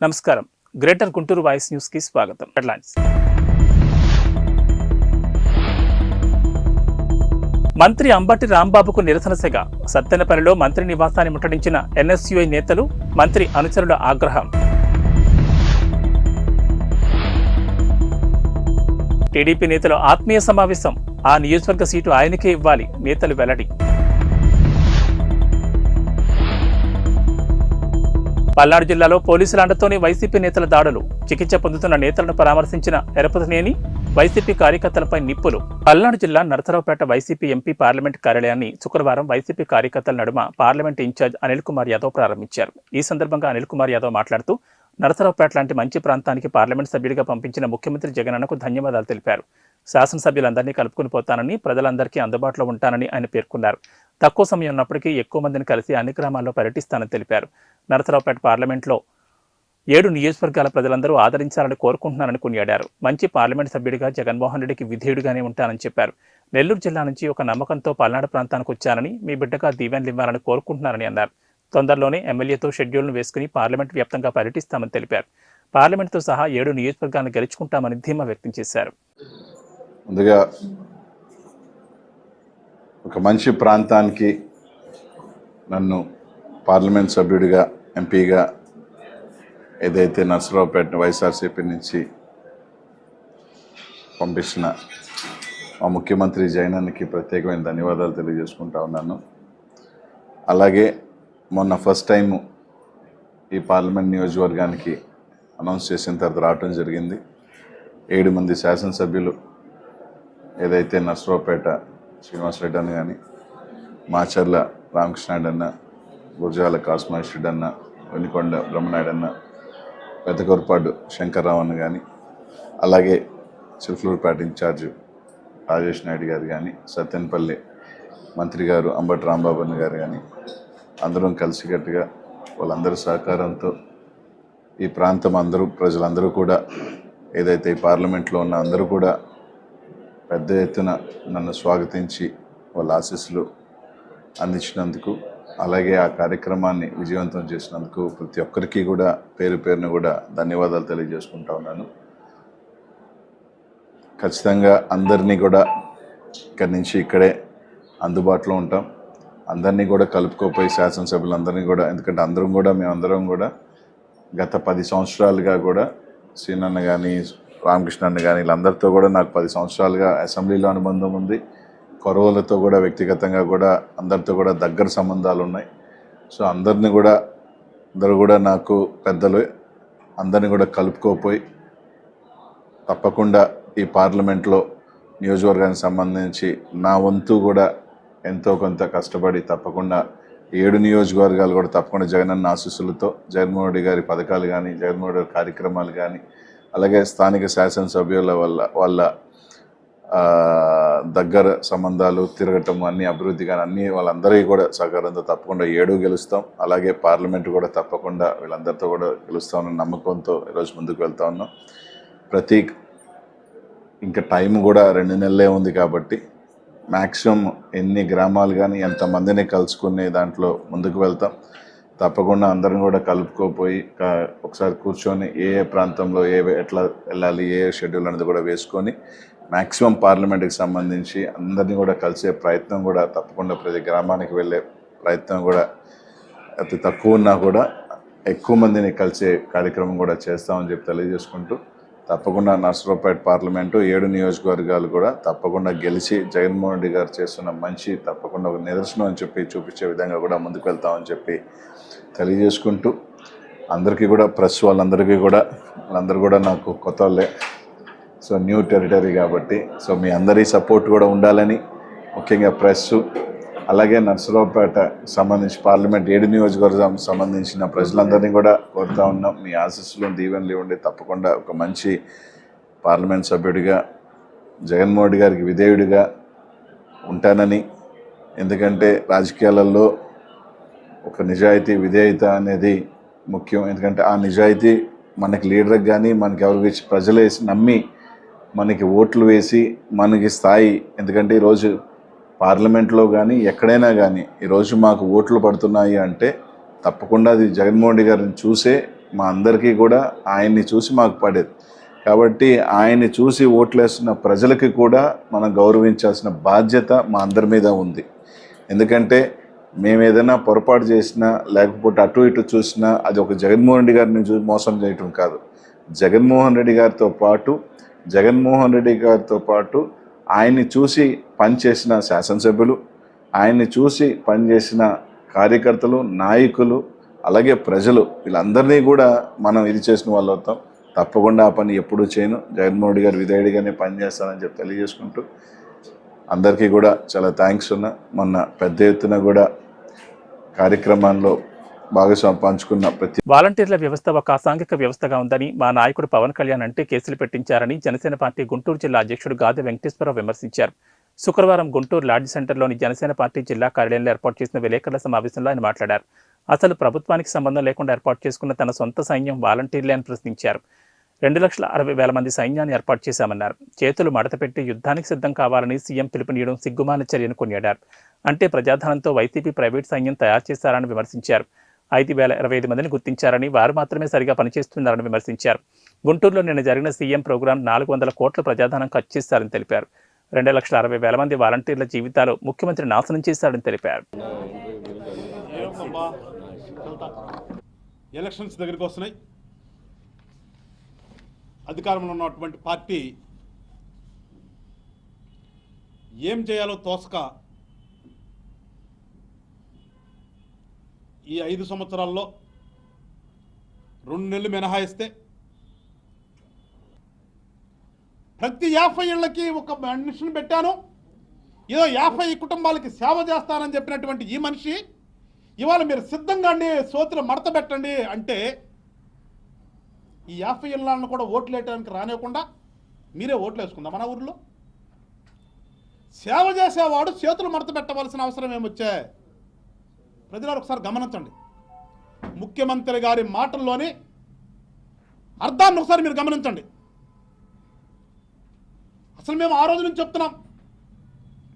నమస్కారం. Greater Guntur voice news కి స్వాగతం. హెడ్లైన్స్. మంత్రి అంబటి రాంబాబుకు నిరసన సెగ. సత్తెనపల్లిలో మంత్రి నివాసాన్ని ముట్టడించిన ఎన్ఎస్యుఐ నేతలు, మంత్రి అనుచరుల ఆగ్రహం. టీడీపీ నేతల ఆత్మీయ సమావేశం. ఆ నియోజకవర్గ సీటు ఆయనకే ఇవ్వాలి, నేతలు వెల్లడి. పల్నాడు జిల్లాలో పోలీసుల అండతోనే వైసీపీ నేతల దాడులు. చికిత్స పొందుతున్న నేతలను పరామర్శించిన ఎరపతినేని. వైసీపీ కార్యకర్తలపై నిప్పులు. పల్నాడు జిల్లా నరసరావుపేట వైసీపీ ఎంపీ పార్లమెంట్ కార్యాలయాన్ని శుక్రవారం వైసీపీ కార్యకర్తల నడుమ పార్లమెంట్ ఇన్ఛార్జ్ అనిల్ కుమార్ యాదవ్ ప్రారంభించారు. ఈ సందర్భంగా అనిల్ కుమార్ యాదవ్ మాట్లాడుతూ, నరసరావుపేట లాంటి మంచి ప్రాంతానికి పార్లమెంట్ సభ్యుడిగా పంపించిన ముఖ్యమంత్రి జగనన్నకు ధన్యవాదాలు తెలిపారు. శాసనసభ్యులందరినీ కలుపుకుని పోతానని, ప్రజలందరికీ అందుబాటులో ఉంటానని ఆయన పేర్కొన్నారు. తక్కువ సమయం ఉన్నప్పటికీ ఎక్కువ మందిని కలిసి అన్ని గ్రామాల్లో పర్యటిస్తానని తెలిపారు. నరసరావుపేట పార్లమెంట్లో 7 నియోజకవర్గాల ప్రజలందరూ ఆదరించాలని కోరుకుంటున్నారని కొనియాడారు. మంచి పార్లమెంట్ సభ్యుడిగా జగన్మోహన్ రెడ్డికి విధేయుడిగానే ఉంటానని చెప్పారు. నెల్లూరు జిల్లా నుంచి ఒక నమ్మకంతో పల్నాడు ప్రాంతానికి వచ్చానని, మీ బిడ్డగా దీవెనలు ఇవ్వాలని కోరుకుంటున్నారని అన్నారు. తొందరలోనే ఎమ్మెల్యేతో షెడ్యూల్ను వేసుకుని పార్లమెంట్ వ్యాప్తంగా పర్యటిస్తామని తెలిపారు. పార్లమెంట్తో సహా 7 నియోజకవర్గాలను గెలుచుకుంటామని ధీమా వ్యక్తం చేశారు. ముందుగా ఒక మంచి ప్రాంతానికి నన్ను పార్లమెంట్ సభ్యుడిగా, ఎంపీగా ఏదైతే నరసరావుపేట వైఎస్ఆర్సీపీ నుంచి పంపిస్తున్న మా ముఖ్యమంత్రి జగనన్నకి ప్రత్యేకమైన ధన్యవాదాలు తెలియజేసుకుంటా ఉన్నాను. అలాగే మొన్న ఫస్ట్ టైము ఈ పార్లమెంట్ నియోజకవర్గానికి అనౌన్స్ చేసిన తర్వాత రావటం జరిగింది. 7 మంది శాసనసభ్యులు ఏదైతే నరసరావుపేట శ్రీనివాసరెడ్డి అన్న కానీ, మాచర్ల రామకృష్ణారెడ్డి అన్న, గురజాల కాసుమహేశ్వరుడు అన్న, వెనుకొండ బ్రహ్మనాయుడు అన్న, పెద్దకొరపాడు శంకర్రావు అన్న కానీ, అలాగే చిలుకలూరుపేట ఇన్ఛార్జ్ రాజేష్ నాయుడు గారు కానీ, సత్తెనపల్లి మంత్రి గారు అంబటి రాంబాబు అన్న గారు కానీ, అందరం కలిసికట్టుగా వాళ్ళందరి సహకారంతో ఈ ప్రాంతం ప్రజలందరూ కూడా ఏదైతే ఈ పార్లమెంట్లో ఉన్న అందరూ కూడా పెద్ద ఎత్తున నన్ను స్వాగతించి వాళ్ళ ఆశీస్సులు అందించినందుకు, అలాగే ఆ కార్యక్రమాన్ని విజయవంతం చేసినందుకు ప్రతి ఒక్కరికి కూడా పేరు పేరున కూడా ధన్యవాదాలు తెలియజేసుకుంటా ఉన్నాను. ఖచ్చితంగా అందరినీ కూడా ఇక్కడి నుంచి ఇక్కడే అందుబాటులో ఉంటాం. అందరినీ కూడా కలుపుకోపోయి శాసనసభ్యులందరినీ కూడా, ఎందుకంటే మేమందరం కూడా గత 10 సంవత్సరాలుగా కూడా సీనన్న కానీ, రామకృష్ణ అన్న కానీ వీళ్ళందరితో కూడా నాకు 10 సంవత్సరాలుగా అసెంబ్లీలో అనుబంధం ఉంది. కొరవలతో కూడా వ్యక్తిగతంగా కూడా అందరితో కూడా దగ్గర సంబంధాలు ఉన్నాయి. సో అందరూ కూడా నాకు పెద్దలు, అందరినీ కూడా కలుపుకోపోయి తప్పకుండా ఈ పార్లమెంట్లో నియోజకవర్గానికి సంబంధించి నా వంతు కూడా ఎంతో కొంత కష్టపడి తప్పకుండా 7 నియోజకవర్గాలు కూడా తప్పకుండా జగనన్న ఆశీస్సులతో, జగన్మోహన్ రెడ్డి గారి పథకాలు కానీ, జగన్మోహన్ రెడ్డి కార్యక్రమాలు కానీ, అలాగే స్థానిక శాసనసభ్యుల వాళ్ళ దగ్గర సంబంధాలు, తిరగటం, అన్ని అభివృద్ధి కానీ అన్నీ వాళ్ళందరికీ కూడా సహకారంతో తప్పకుండా 7 గెలుస్తాం. అలాగే పార్లమెంట్ కూడా తప్పకుండా వీళ్ళందరితో కూడా గెలుస్తామన్న నమ్మకంతో ఈరోజు ముందుకు వెళ్తా ఉన్నాం. ఇంకా టైం కూడా 2 నెలలే ఉంది కాబట్టి మ్యాక్సిమం ఎన్ని గ్రామాలు కానీ ఎంతమందిని కలుసుకునే దాంట్లో ముందుకు వెళ్తాం. తప్పకుండా అందరం కూడా కలుపుకోపోయి ఒకసారి కూర్చొని ఏ ప్రాంతంలో ఎట్లా వెళ్ళాలి, ఏ షెడ్యూల్ అనేది కూడా వేసుకొని మ్యాక్సిమం పార్లమెంట్కి సంబంధించి అందరినీ కూడా కలిసే ప్రయత్నం కూడా తప్పకుండా ప్రతి గ్రామానికి వెళ్ళే ప్రయత్నం కూడా అతి తక్కువ ఉన్నా కూడా ఎక్కువ మందిని కలిసే కార్యక్రమం కూడా చేస్తామని చెప్పి తెలియజేసుకుంటూ, తప్పకుండా నరసరావుపేట పార్లమెంటు 7 నియోజకవర్గాలు కూడా తప్పకుండా గెలిచి జగన్మోహన్ రెడ్డి గారు చేస్తున్న మంచి తప్పకుండా ఒక నిదర్శనం అని చెప్పి చూపించే విధంగా కూడా ముందుకు వెళ్తామని చెప్పి తెలియజేసుకుంటూ, అందరికీ కూడా ప్రెస్ వాళ్ళందరికీ కూడా వాళ్ళందరూ కూడా నాకు కొత్త వాళ్ళే. సో న్యూ టెరిటరీ కాబట్టి సో మీ అందరి సపోర్ట్ కూడా ఉండాలని, ముఖ్యంగా ప్రెస్, అలాగే నరసరావుపేట సంబంధించి పార్లమెంట్ 7 నియోజకవర్గం సంబంధించిన ప్రజలందరినీ కూడా కోరుతా ఉన్నాం. మీ ఆశీస్సులు, దీవెనలు ఇవ్వండి. తప్పకుండా ఒక మంచి పార్లమెంట్ సభ్యుడిగా, జగన్మోహన్ రెడ్డి గారికి విధేయుడిగా ఉంటానని, ఎందుకంటే రాజకీయాలలో ఒక నిజాయితీ, విధేయత అనేది ముఖ్యం. ఎందుకంటే ఆ నిజాయితీ మనకి లీడర్కి కానీ, మనకి ఎవరికి ప్రజలు నమ్మి మనకి ఓట్లు వేసి మనకి స్థాయి, ఎందుకంటే ఈరోజు పార్లమెంట్లో కానీ ఎక్కడైనా కానీ ఈరోజు మాకు ఓట్లు పడుతున్నాయి అంటే తప్పకుండా అది జగన్మోహన్ రెడ్డి గారిని చూసే మా అందరికీ కూడా ఆయన్ని చూసి మాకు పడేది. కాబట్టి ఆయన్ని చూసి ఓట్లేస్తున్న ప్రజలకి కూడా మనం గౌరవించాల్సిన బాధ్యత మా అందరి మీద ఉంది. ఎందుకంటే మేము ఏదైనా పొరపాటు చేసినా లేకపోతే అటు ఇటు చూసినా అది ఒక జగన్మోహన్ రెడ్డి గారిని చూసి మోసం చేయటం కాదు. జగన్మోహన్ రెడ్డి గారితో పాటు ఆయన్ని చూసి పనిచేసిన శాసనసభ్యులు, ఆయన్ని చూసి పనిచేసిన కార్యకర్తలు, నాయకులు, అలాగే ప్రజలు, వీళ్ళందరినీ కూడా మనం ఇది చేసిన వాళ్ళు అవుతాం. తప్పకుండా ఆ పని ఎప్పుడూ చేయను. జగన్మోహన్ రెడ్డి గారు విధేయుడిగానే పనిచేస్తానని చెప్పి తెలియజేసుకుంటూ అందరికీ కూడా చాలా థ్యాంక్స్ ఉన్నా. మొన్న పెద్ద ఎత్తున కూడా కార్యక్రమాల్లో భాగస్వామ్యం పంచుకున్న ప్రతి వాలంటీర్ల వ్యవస్థ ఒక అసాంఘిక వ్యవస్థగా ఉందని మా నాయకుడు పవన్ కళ్యాణ్ అంటే కేసులు పెట్టించారని జనసేన పార్టీ గుంటూరు జిల్లా అధ్యక్షుడు గాదె వెంకటేశ్వరరావు విమర్శించారు. శుక్రవారం గుంటూరు లాడ్జ్ సెంటర్లోని జనసేన పార్టీ జిల్లా కార్యాలయంలో ఏర్పాటు చేసిన విలేకరుల సమావేశంలో ఆయన మాట్లాడారు. అసలు ప్రభుత్వానికి సంబంధం లేకుండా ఏర్పాటు చేసుకున్న తన సొంత సైన్యం వాలంటీర్లే అని ప్రశ్నించారు. 2,60,000 మంది సైన్యాన్ని ఏర్పాటు చేశామన్నారు. చేతులు మడతపెట్టి యుద్ధానికి సిద్ధం కావాలని సీఎం పిలుపునియడం సిగ్గుమాలిన చర్యను కొనియాడారు. అంటే ప్రజాధనంతో వైసీపీ ప్రైవేట్ సైన్యం తయారు చేశారని విమర్శించారు. 5,025 మందిని గుర్తించారని, వారు మాత్రమే సరిగా పనిచేస్తున్నారని విమర్శించారు. గుంటూరులో నిన్న జరిగిన సీఎం ప్రోగ్రాం 400 కోట్ల ప్రజాధనం ఖర్చు చేశారని తెలిపారు. 2,60,000 మంది వాలంటీర్ల జీవితాలు ముఖ్యమంత్రి నాశనం చేశారని తెలిపారు. ఎలక్షన్స్ దగ్గరికి వస్తున్నాయి. అధికారంలో ఉన్నటువంటి పార్టీ ఏం చేయాలో తోసక ఈ 5 సంవత్సరాల్లో 2 నెలలు మినహాయిస్తే ప్రతి 50 ఇళ్లకి ఒక మనిషిని పెట్టాను, ఏదో 50 కుటుంబాలకి సేవ చేస్తానని చెప్పినటువంటి ఈ మనిషి ఇవాళ మీరు సిద్ధంగా అండి, సోతులు మడత పెట్టండి అంటే ఈ 50 ఇళ్లను కూడా ఓట్లు వేయడానికి రానివ్వకుండా మీరే ఓట్లు వేసుకుందాం. మన ఊర్లో సేవ చేసేవాడు చేతులు మడత పెట్టవలసిన అవసరం ఏమొచ్చా? ప్రజలు ఒకసారి గమనించండి. ముఖ్యమంత్రి గారి మాటల్లోని అర్థాన్ని ఒకసారి మీరు గమనించండి. అసలు మేము ఆ రోజు నుంచి చెప్తున్నాం,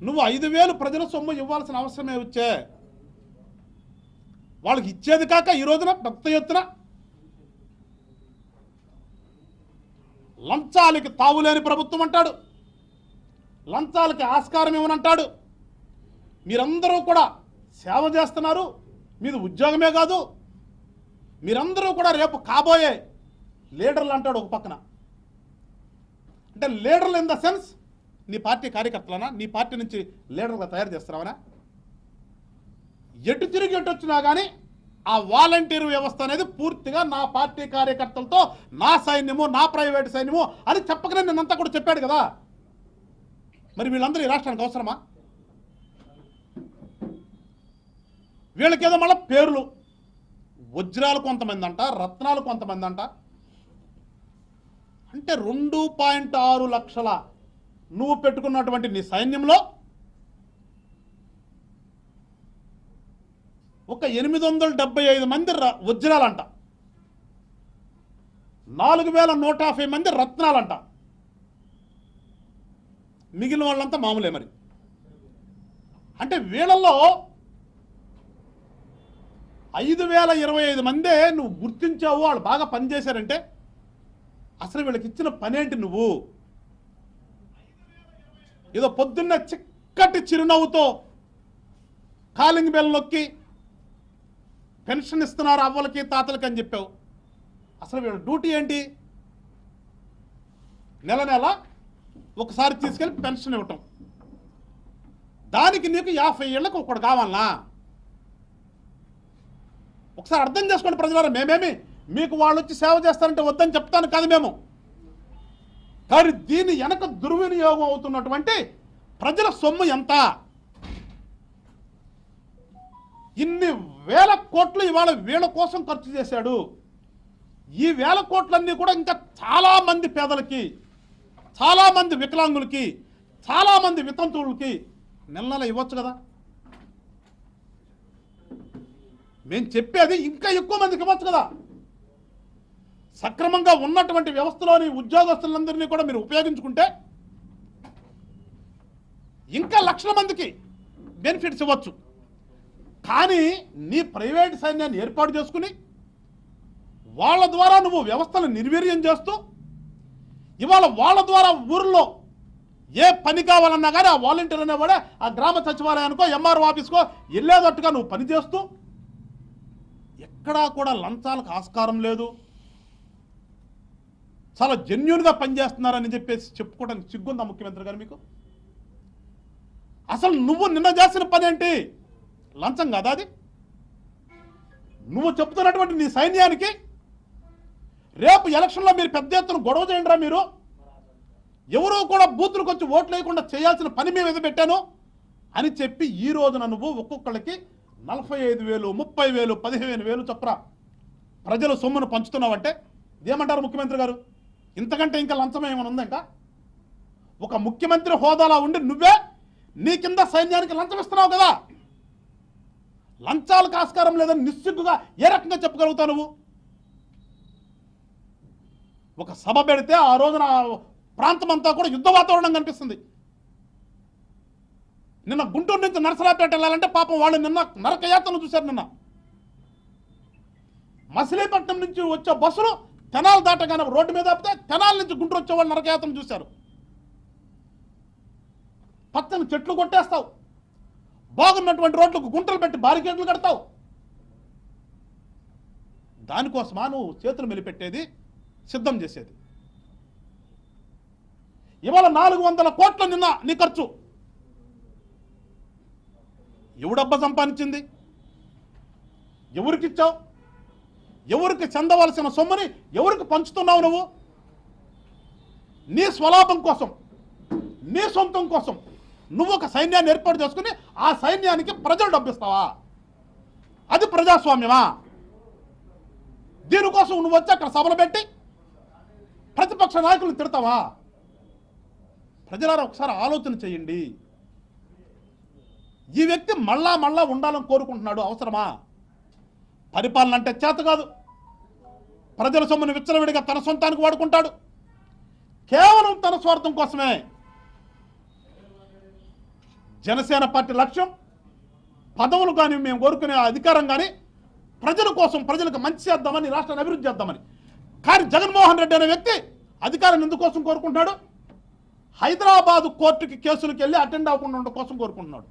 నువ్వు 5,000 ప్రజల సొమ్ము ఇవ్వాల్సిన అవసరమే వచ్చే. వాళ్ళకి ఇచ్చేది కాక ఈ రోజున పెద్ద ఎత్తున లంచాలకి తావులేని ప్రభుత్వం అంటాడు, లంచాలకి ఆస్కారం ఇవ్వనంటాడు. మీరందరూ కూడా సేవ చేస్తున్నారు, మీది ఉద్యోగమే కాదు, మీరందరూ కూడా రేపు కాబోయే లీడర్లు అంటాడు ఒక పక్కన. అంటే లీడర్లు ఇన్ ద సెన్స్ నీ పార్టీ కార్యకర్తలనా, నీ పార్టీ నుంచి లీడర్గా తయారు చేస్తున్నావనా? ఎటు తిరిగి ఎటు వచ్చినా కానీ ఆ వాలంటీర్ వ్యవస్థ అనేది పూర్తిగా నా పార్టీ కార్యకర్తలతో నా సైన్యము, నా ప్రైవేట్ సైన్యము అని చెప్పకనే నిన్నంతా కూడా చెప్పాడు కదా. మరి వీళ్ళందరూ ఈ రాష్ట్రానికి అవసరమా? వీళ్ళకేదో మళ్ళీ పేర్లు, వజ్రాలు కొంతమంది అంట, రత్నాలు కొంతమంది అంట. అంటే 2.6 లక్షల నువ్వు పెట్టుకున్నటువంటి నీ సైన్యంలో ఒక 875 మంది వజ్రాలంట, 4,150 మంది రత్నాలంట. మిగిలిన వాళ్ళంతా మామూలే. మరి అంటే వీళ్ళల్లో 5,025 మందే నువ్వు గుర్తించావు, వాళ్ళు బాగా పనిచేశారంటే అసలు వీళ్ళకి ఇచ్చిన పనేంటి? నువ్వు ఏదో పొద్దున్న చిక్కటి చిరునవ్వుతో కాలింగ్ బెల్ నొక్కి పెన్షన్ ఇస్తున్నారు అవ్వలకి తాతలకి అని చెప్పావు. అసలు వీళ్ళ డ్యూటీ ఏంటి? నెల నెల ఒకసారి తీసుకెళ్ళి పెన్షన్ ఇవ్వటం. దానికి నీకు 50 ఏళ్ళకు ఒకటి కావాలనా? ఒకసారి అర్థం చేసుకోండి ప్రజలారా. మేమేమి మీకు వాళ్ళు వచ్చి సేవ చేస్తారంటే వద్దని చెప్తాను కాదు మేము. కానీ దీని వెనక దుర్వినియోగం అవుతున్నటువంటి ప్రజల సొమ్ము ఎంత? ఇన్ని వేల కోట్లు ఇవాళ వీళ్ళ కోసం ఖర్చు చేశాడు. ఈ వేల కోట్లన్నీ కూడా ఇంకా చాలామంది పేదలకి, చాలామంది వికలాంగులకి, చాలామంది వితంతువులకి నెల నెల ఇవ్వచ్చు కదా. మేము చెప్పేది ఇంకా ఎక్కువ మందికి ఇవ్వచ్చు కదా. సక్రమంగా ఉన్నటువంటి వ్యవస్థలోని ఉద్యోగస్తులందరినీ కూడా మీరు ఉపయోగించుకుంటే ఇంకా లక్షల మందికి బెనిఫిట్స్ ఇవ్వచ్చు. కానీ నీ ప్రైవేట్ సైన్యాన్ని ఏర్పాటు చేసుకుని వాళ్ళ ద్వారా నువ్వు వ్యవస్థను నిర్వీర్యం చేస్తూ ఇవాళ వాళ్ళ ద్వారా ఊర్లో ఏ పని కావాలన్నా కానీ ఆ వాలంటీర్ అనేవాడే ఆ గ్రామ సచివాలయానికో ఎంఆర్ఓ ఆఫీస్కో వెళ్ళేటట్టుగా నువ్వు పనిచేస్తూ ఎక్కడా కూడా లంచాలకు ఆస్కారం లేదు, చాలా జెన్యూన్గా పనిచేస్తున్నారని చెప్పేసి చెప్పుకోవడానికి సిగ్గుందా ముఖ్యమంత్రి గారు మీకు? అసలు నువ్వు నిన్న చేసిన పని ఏంటి? లంచం కాదా అది? నువ్వు చెప్తున్నటువంటి నీ సైన్యానికి రేపు ఎలక్షన్లో మీరు పెద్ద ఎత్తున గొడవ చేయండిరా. మీరు ఎవరూ కూడా బూతులకు వచ్చి ఓట్లు వేయకుండా చేయాల్సిన పని మేము ఏదో పెట్టాను అని చెప్పి ఈ రోజున నువ్వు ఒక్కొక్కళ్ళకి 45,000, 30,000, 15,000 చొప్పున ప్రజల సొమ్మును పంచుతున్నావంటే ఇదేమంటారు ముఖ్యమంత్రి గారు? ఇంతకంటే ఇంకా లంచం ఏమైనా ఉందా? ఇంకా ఒక ముఖ్యమంత్రి హోదాలో ఉండి నువ్వే నీ కింద సైన్యానికి లంచం ఇస్తున్నావు కదా. లంచాలకు ఆస్కారం లేదని నిస్సిగ్గుగా ఏ రకంగా చెప్పగలుగుతావు నువ్వు? ఒక సభ పెడితే ఆ రోజున ప్రాంతం అంతా కూడా యుద్ధ వాతావరణం కనిపిస్తుంది. నిన్న గుంటూరు నుంచి నరసరావుపేట వెళ్ళాలంటే పాపం వాళ్ళు నిన్న నరకయాత్రను చూశారు. నిన్న మచిలీపట్నం నుంచి వచ్చే బస్సులు తెనాలి దాటగానే రోడ్డు మీద ఆపితే తెనాలి నుంచి గుంటూరు వచ్చే వాళ్ళు నరకయాత్రను చూశారు. పచ్చని చెట్లు కొట్టేస్తావు, బాగున్నటువంటి రోడ్లకు గుంటలు పెట్టి బారికేడ్లు కడతావు. దానికోసమా నువ్వు చేతులు మెలిపెట్టేది, సిద్ధం చేసేది? ఇవాళ 400 కోట్ల నిన్న నీ ఖర్చు ఎవడబ్బా సంపాదించింది? ఎవరికిచ్చావు? ఎవరికి చెందవలసిన సొమ్ముని ఎవరికి పంచుతున్నావు నువ్వు? నీ స్వలాభం కోసం, నీ సొంతం కోసం నువ్వు ఒక సైన్యాన్ని ఏర్పాటు చేసుకుని ఆ సైన్యానికి ప్రజలు డబ్బిస్తావా? అది ప్రజాస్వామ్యమా? దీనికోసం నువ్వు వచ్చి అక్కడ సభలు పెట్టి ప్రతిపక్ష నాయకులను తిడతావా? ప్రజలారా ఒకసారి ఆలోచన చేయండి. ఈ వ్యక్తి మళ్ళా ఉండాలని కోరుకుంటున్నాడు. అవసరమా? పరిపాలన అంటే చేత కాదు. ప్రజల సొమ్మును విచ్చలవిడిగా తన సొంతానికి వాడుకుంటాడు. కేవలం తన స్వార్థం కోసమే. జనసేన పార్టీ లక్ష్యం పదవులు కానీ మేము కోరుకునే అధికారం కానీ ప్రజల కోసం, ప్రజలకు మంచి చేద్దామని, రాష్ట్రాన్ని అభివృద్ధి చేద్దామని. కానీ జగన్మోహన్ రెడ్డి అనే వ్యక్తి అధికారం ఎందుకోసం కోరుకుంటున్నాడు? హైదరాబాదు కోర్టుకి కేసులకు వెళ్ళి అటెండ్ అవ్వకుండా ఉండడం కోసం కోరుకుంటున్నాడు.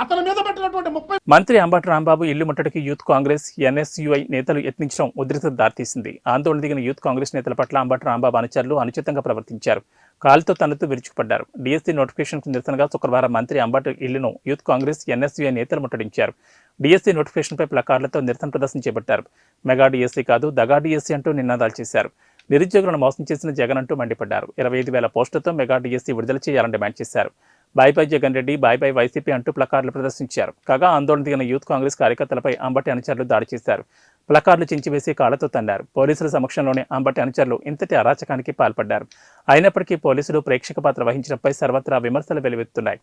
అతని మీద పెట్టినటువంటి 30 మంత్రి అంబటి రాంబాబు ఇల్లు ముట్టడికి యూత్ కాంగ్రెస్, ఎన్ఎస్యుఐ నేతలు యత్నించడం ఉద్రిక్తత దారితీసింది. ఆందోళన దిగిన యూత్ కాంగ్రెస్ నేతల పట్ల అంబటి రాంబాబు అనుచరులు అనుచితంగా ప్రవర్తించారు. కాలుతో తన్నుతూ విరుచుకుపడ్డారు. డీఎస్సీ నోటిఫికేషన్కు నిరసనగా శుక్రవారం మంత్రి అంబటి ఇల్లును యూత్ కాంగ్రెస్, ఎన్ఎస్యుఐ నేతలు ముట్టడించారు. డీఎస్సీ నోటిఫికేషన్పై ప్లకార్డులతో నిరసన ప్రదర్శన చేపట్టారు. మెగా డీఎస్సీ కాదు, దగా డీఎస్సీ అంటూ నినాదాలు చేశారు. నిరుద్యోగులను మోసం చేసిన జగన్ అంటూ మండిపడ్డారు. 25,000 పోస్టులతో మెగా డీఎస్సీ విడుదల చేయాలని డిమాండ్ చేశారు. Bye bye Jagan Reddy, bye bye YCP అంటూ ప్లకార్డులు ప్రదర్శించారు. కాగా ఆందోళన దిగిన యూత్ కాంగ్రెస్ కార్యకర్తలపై అంబటి అనుచరులు దాడి చేశారు. ప్లకార్డులు చించివేసి కాళ్లతో తన్నారు. పోలీసుల సమక్షంలోనే అంబటి అనుచరులు ఇంతటి అరాచకానికి పాల్పడ్డారు. అయినప్పటికీ పోలీసులు ప్రేక్షక పాత్ర వహించడంపై సర్వత్రా విమర్శలు వెలువెత్తున్నాయి.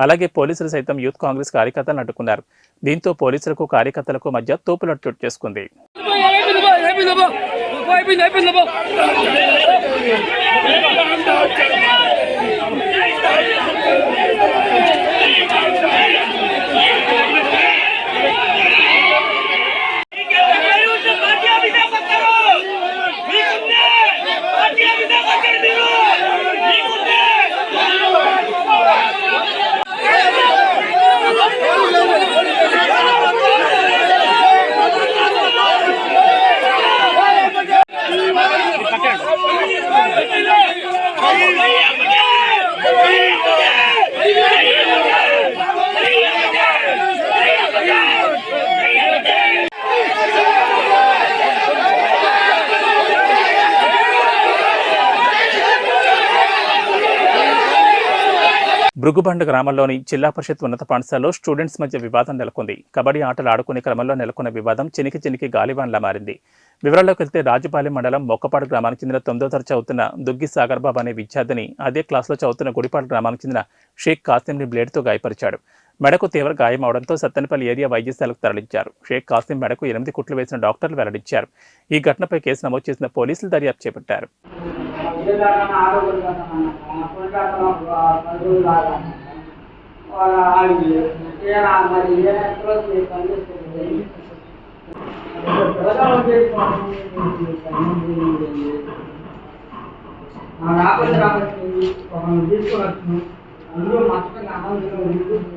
అలాగే పోలీసులు సైతం యూత్ కాంగ్రెస్ కార్యకర్తలను అడ్డుకున్నారు. దీంతో పోలీసులకు కార్యకర్తలకు మధ్య తోపులాట చోటు చేసుకుంది. భృగుబండ గ్రామంలోని జిల్లా పరిషత్ ఉన్నత పాఠశాలలో స్టూడెంట్స్ మధ్య వివాదం నెలకొంది. కబడ్డీ ఆటలు ఆడుకునే క్రమంలో నెలకొన్న వివాదం చినికి గాలివాన్లా మారింది. వివరాల్లోకి వెళ్తే రాజుపాలెం మండలం మొక్కపాడు గ్రామానికి చెందిన 9వ తరగతి చదువుతున్న దుగ్గి సాగర్ బాబు అనే విద్యార్థిని అదే క్లాసులో చదువుతున్న గుడిపాడు గ్రామానికి చెందిన షేక్ కాసింని బ్లేడ్తో గాయపరిచాడు. మెడకు తీవ్ర గాయం అవడంతో సత్తెనపల్లి ఏరియా వైద్యశాలకు తరలించారు. షేక్ కాసిం మెడకు 8 కుట్లు వేసిన డాక్టర్లు వెల్లడించారు. ఈ ఘటనపై కేసు నమోదు చేసిన పోలీసులు దర్యాప్తు చేపట్టారు.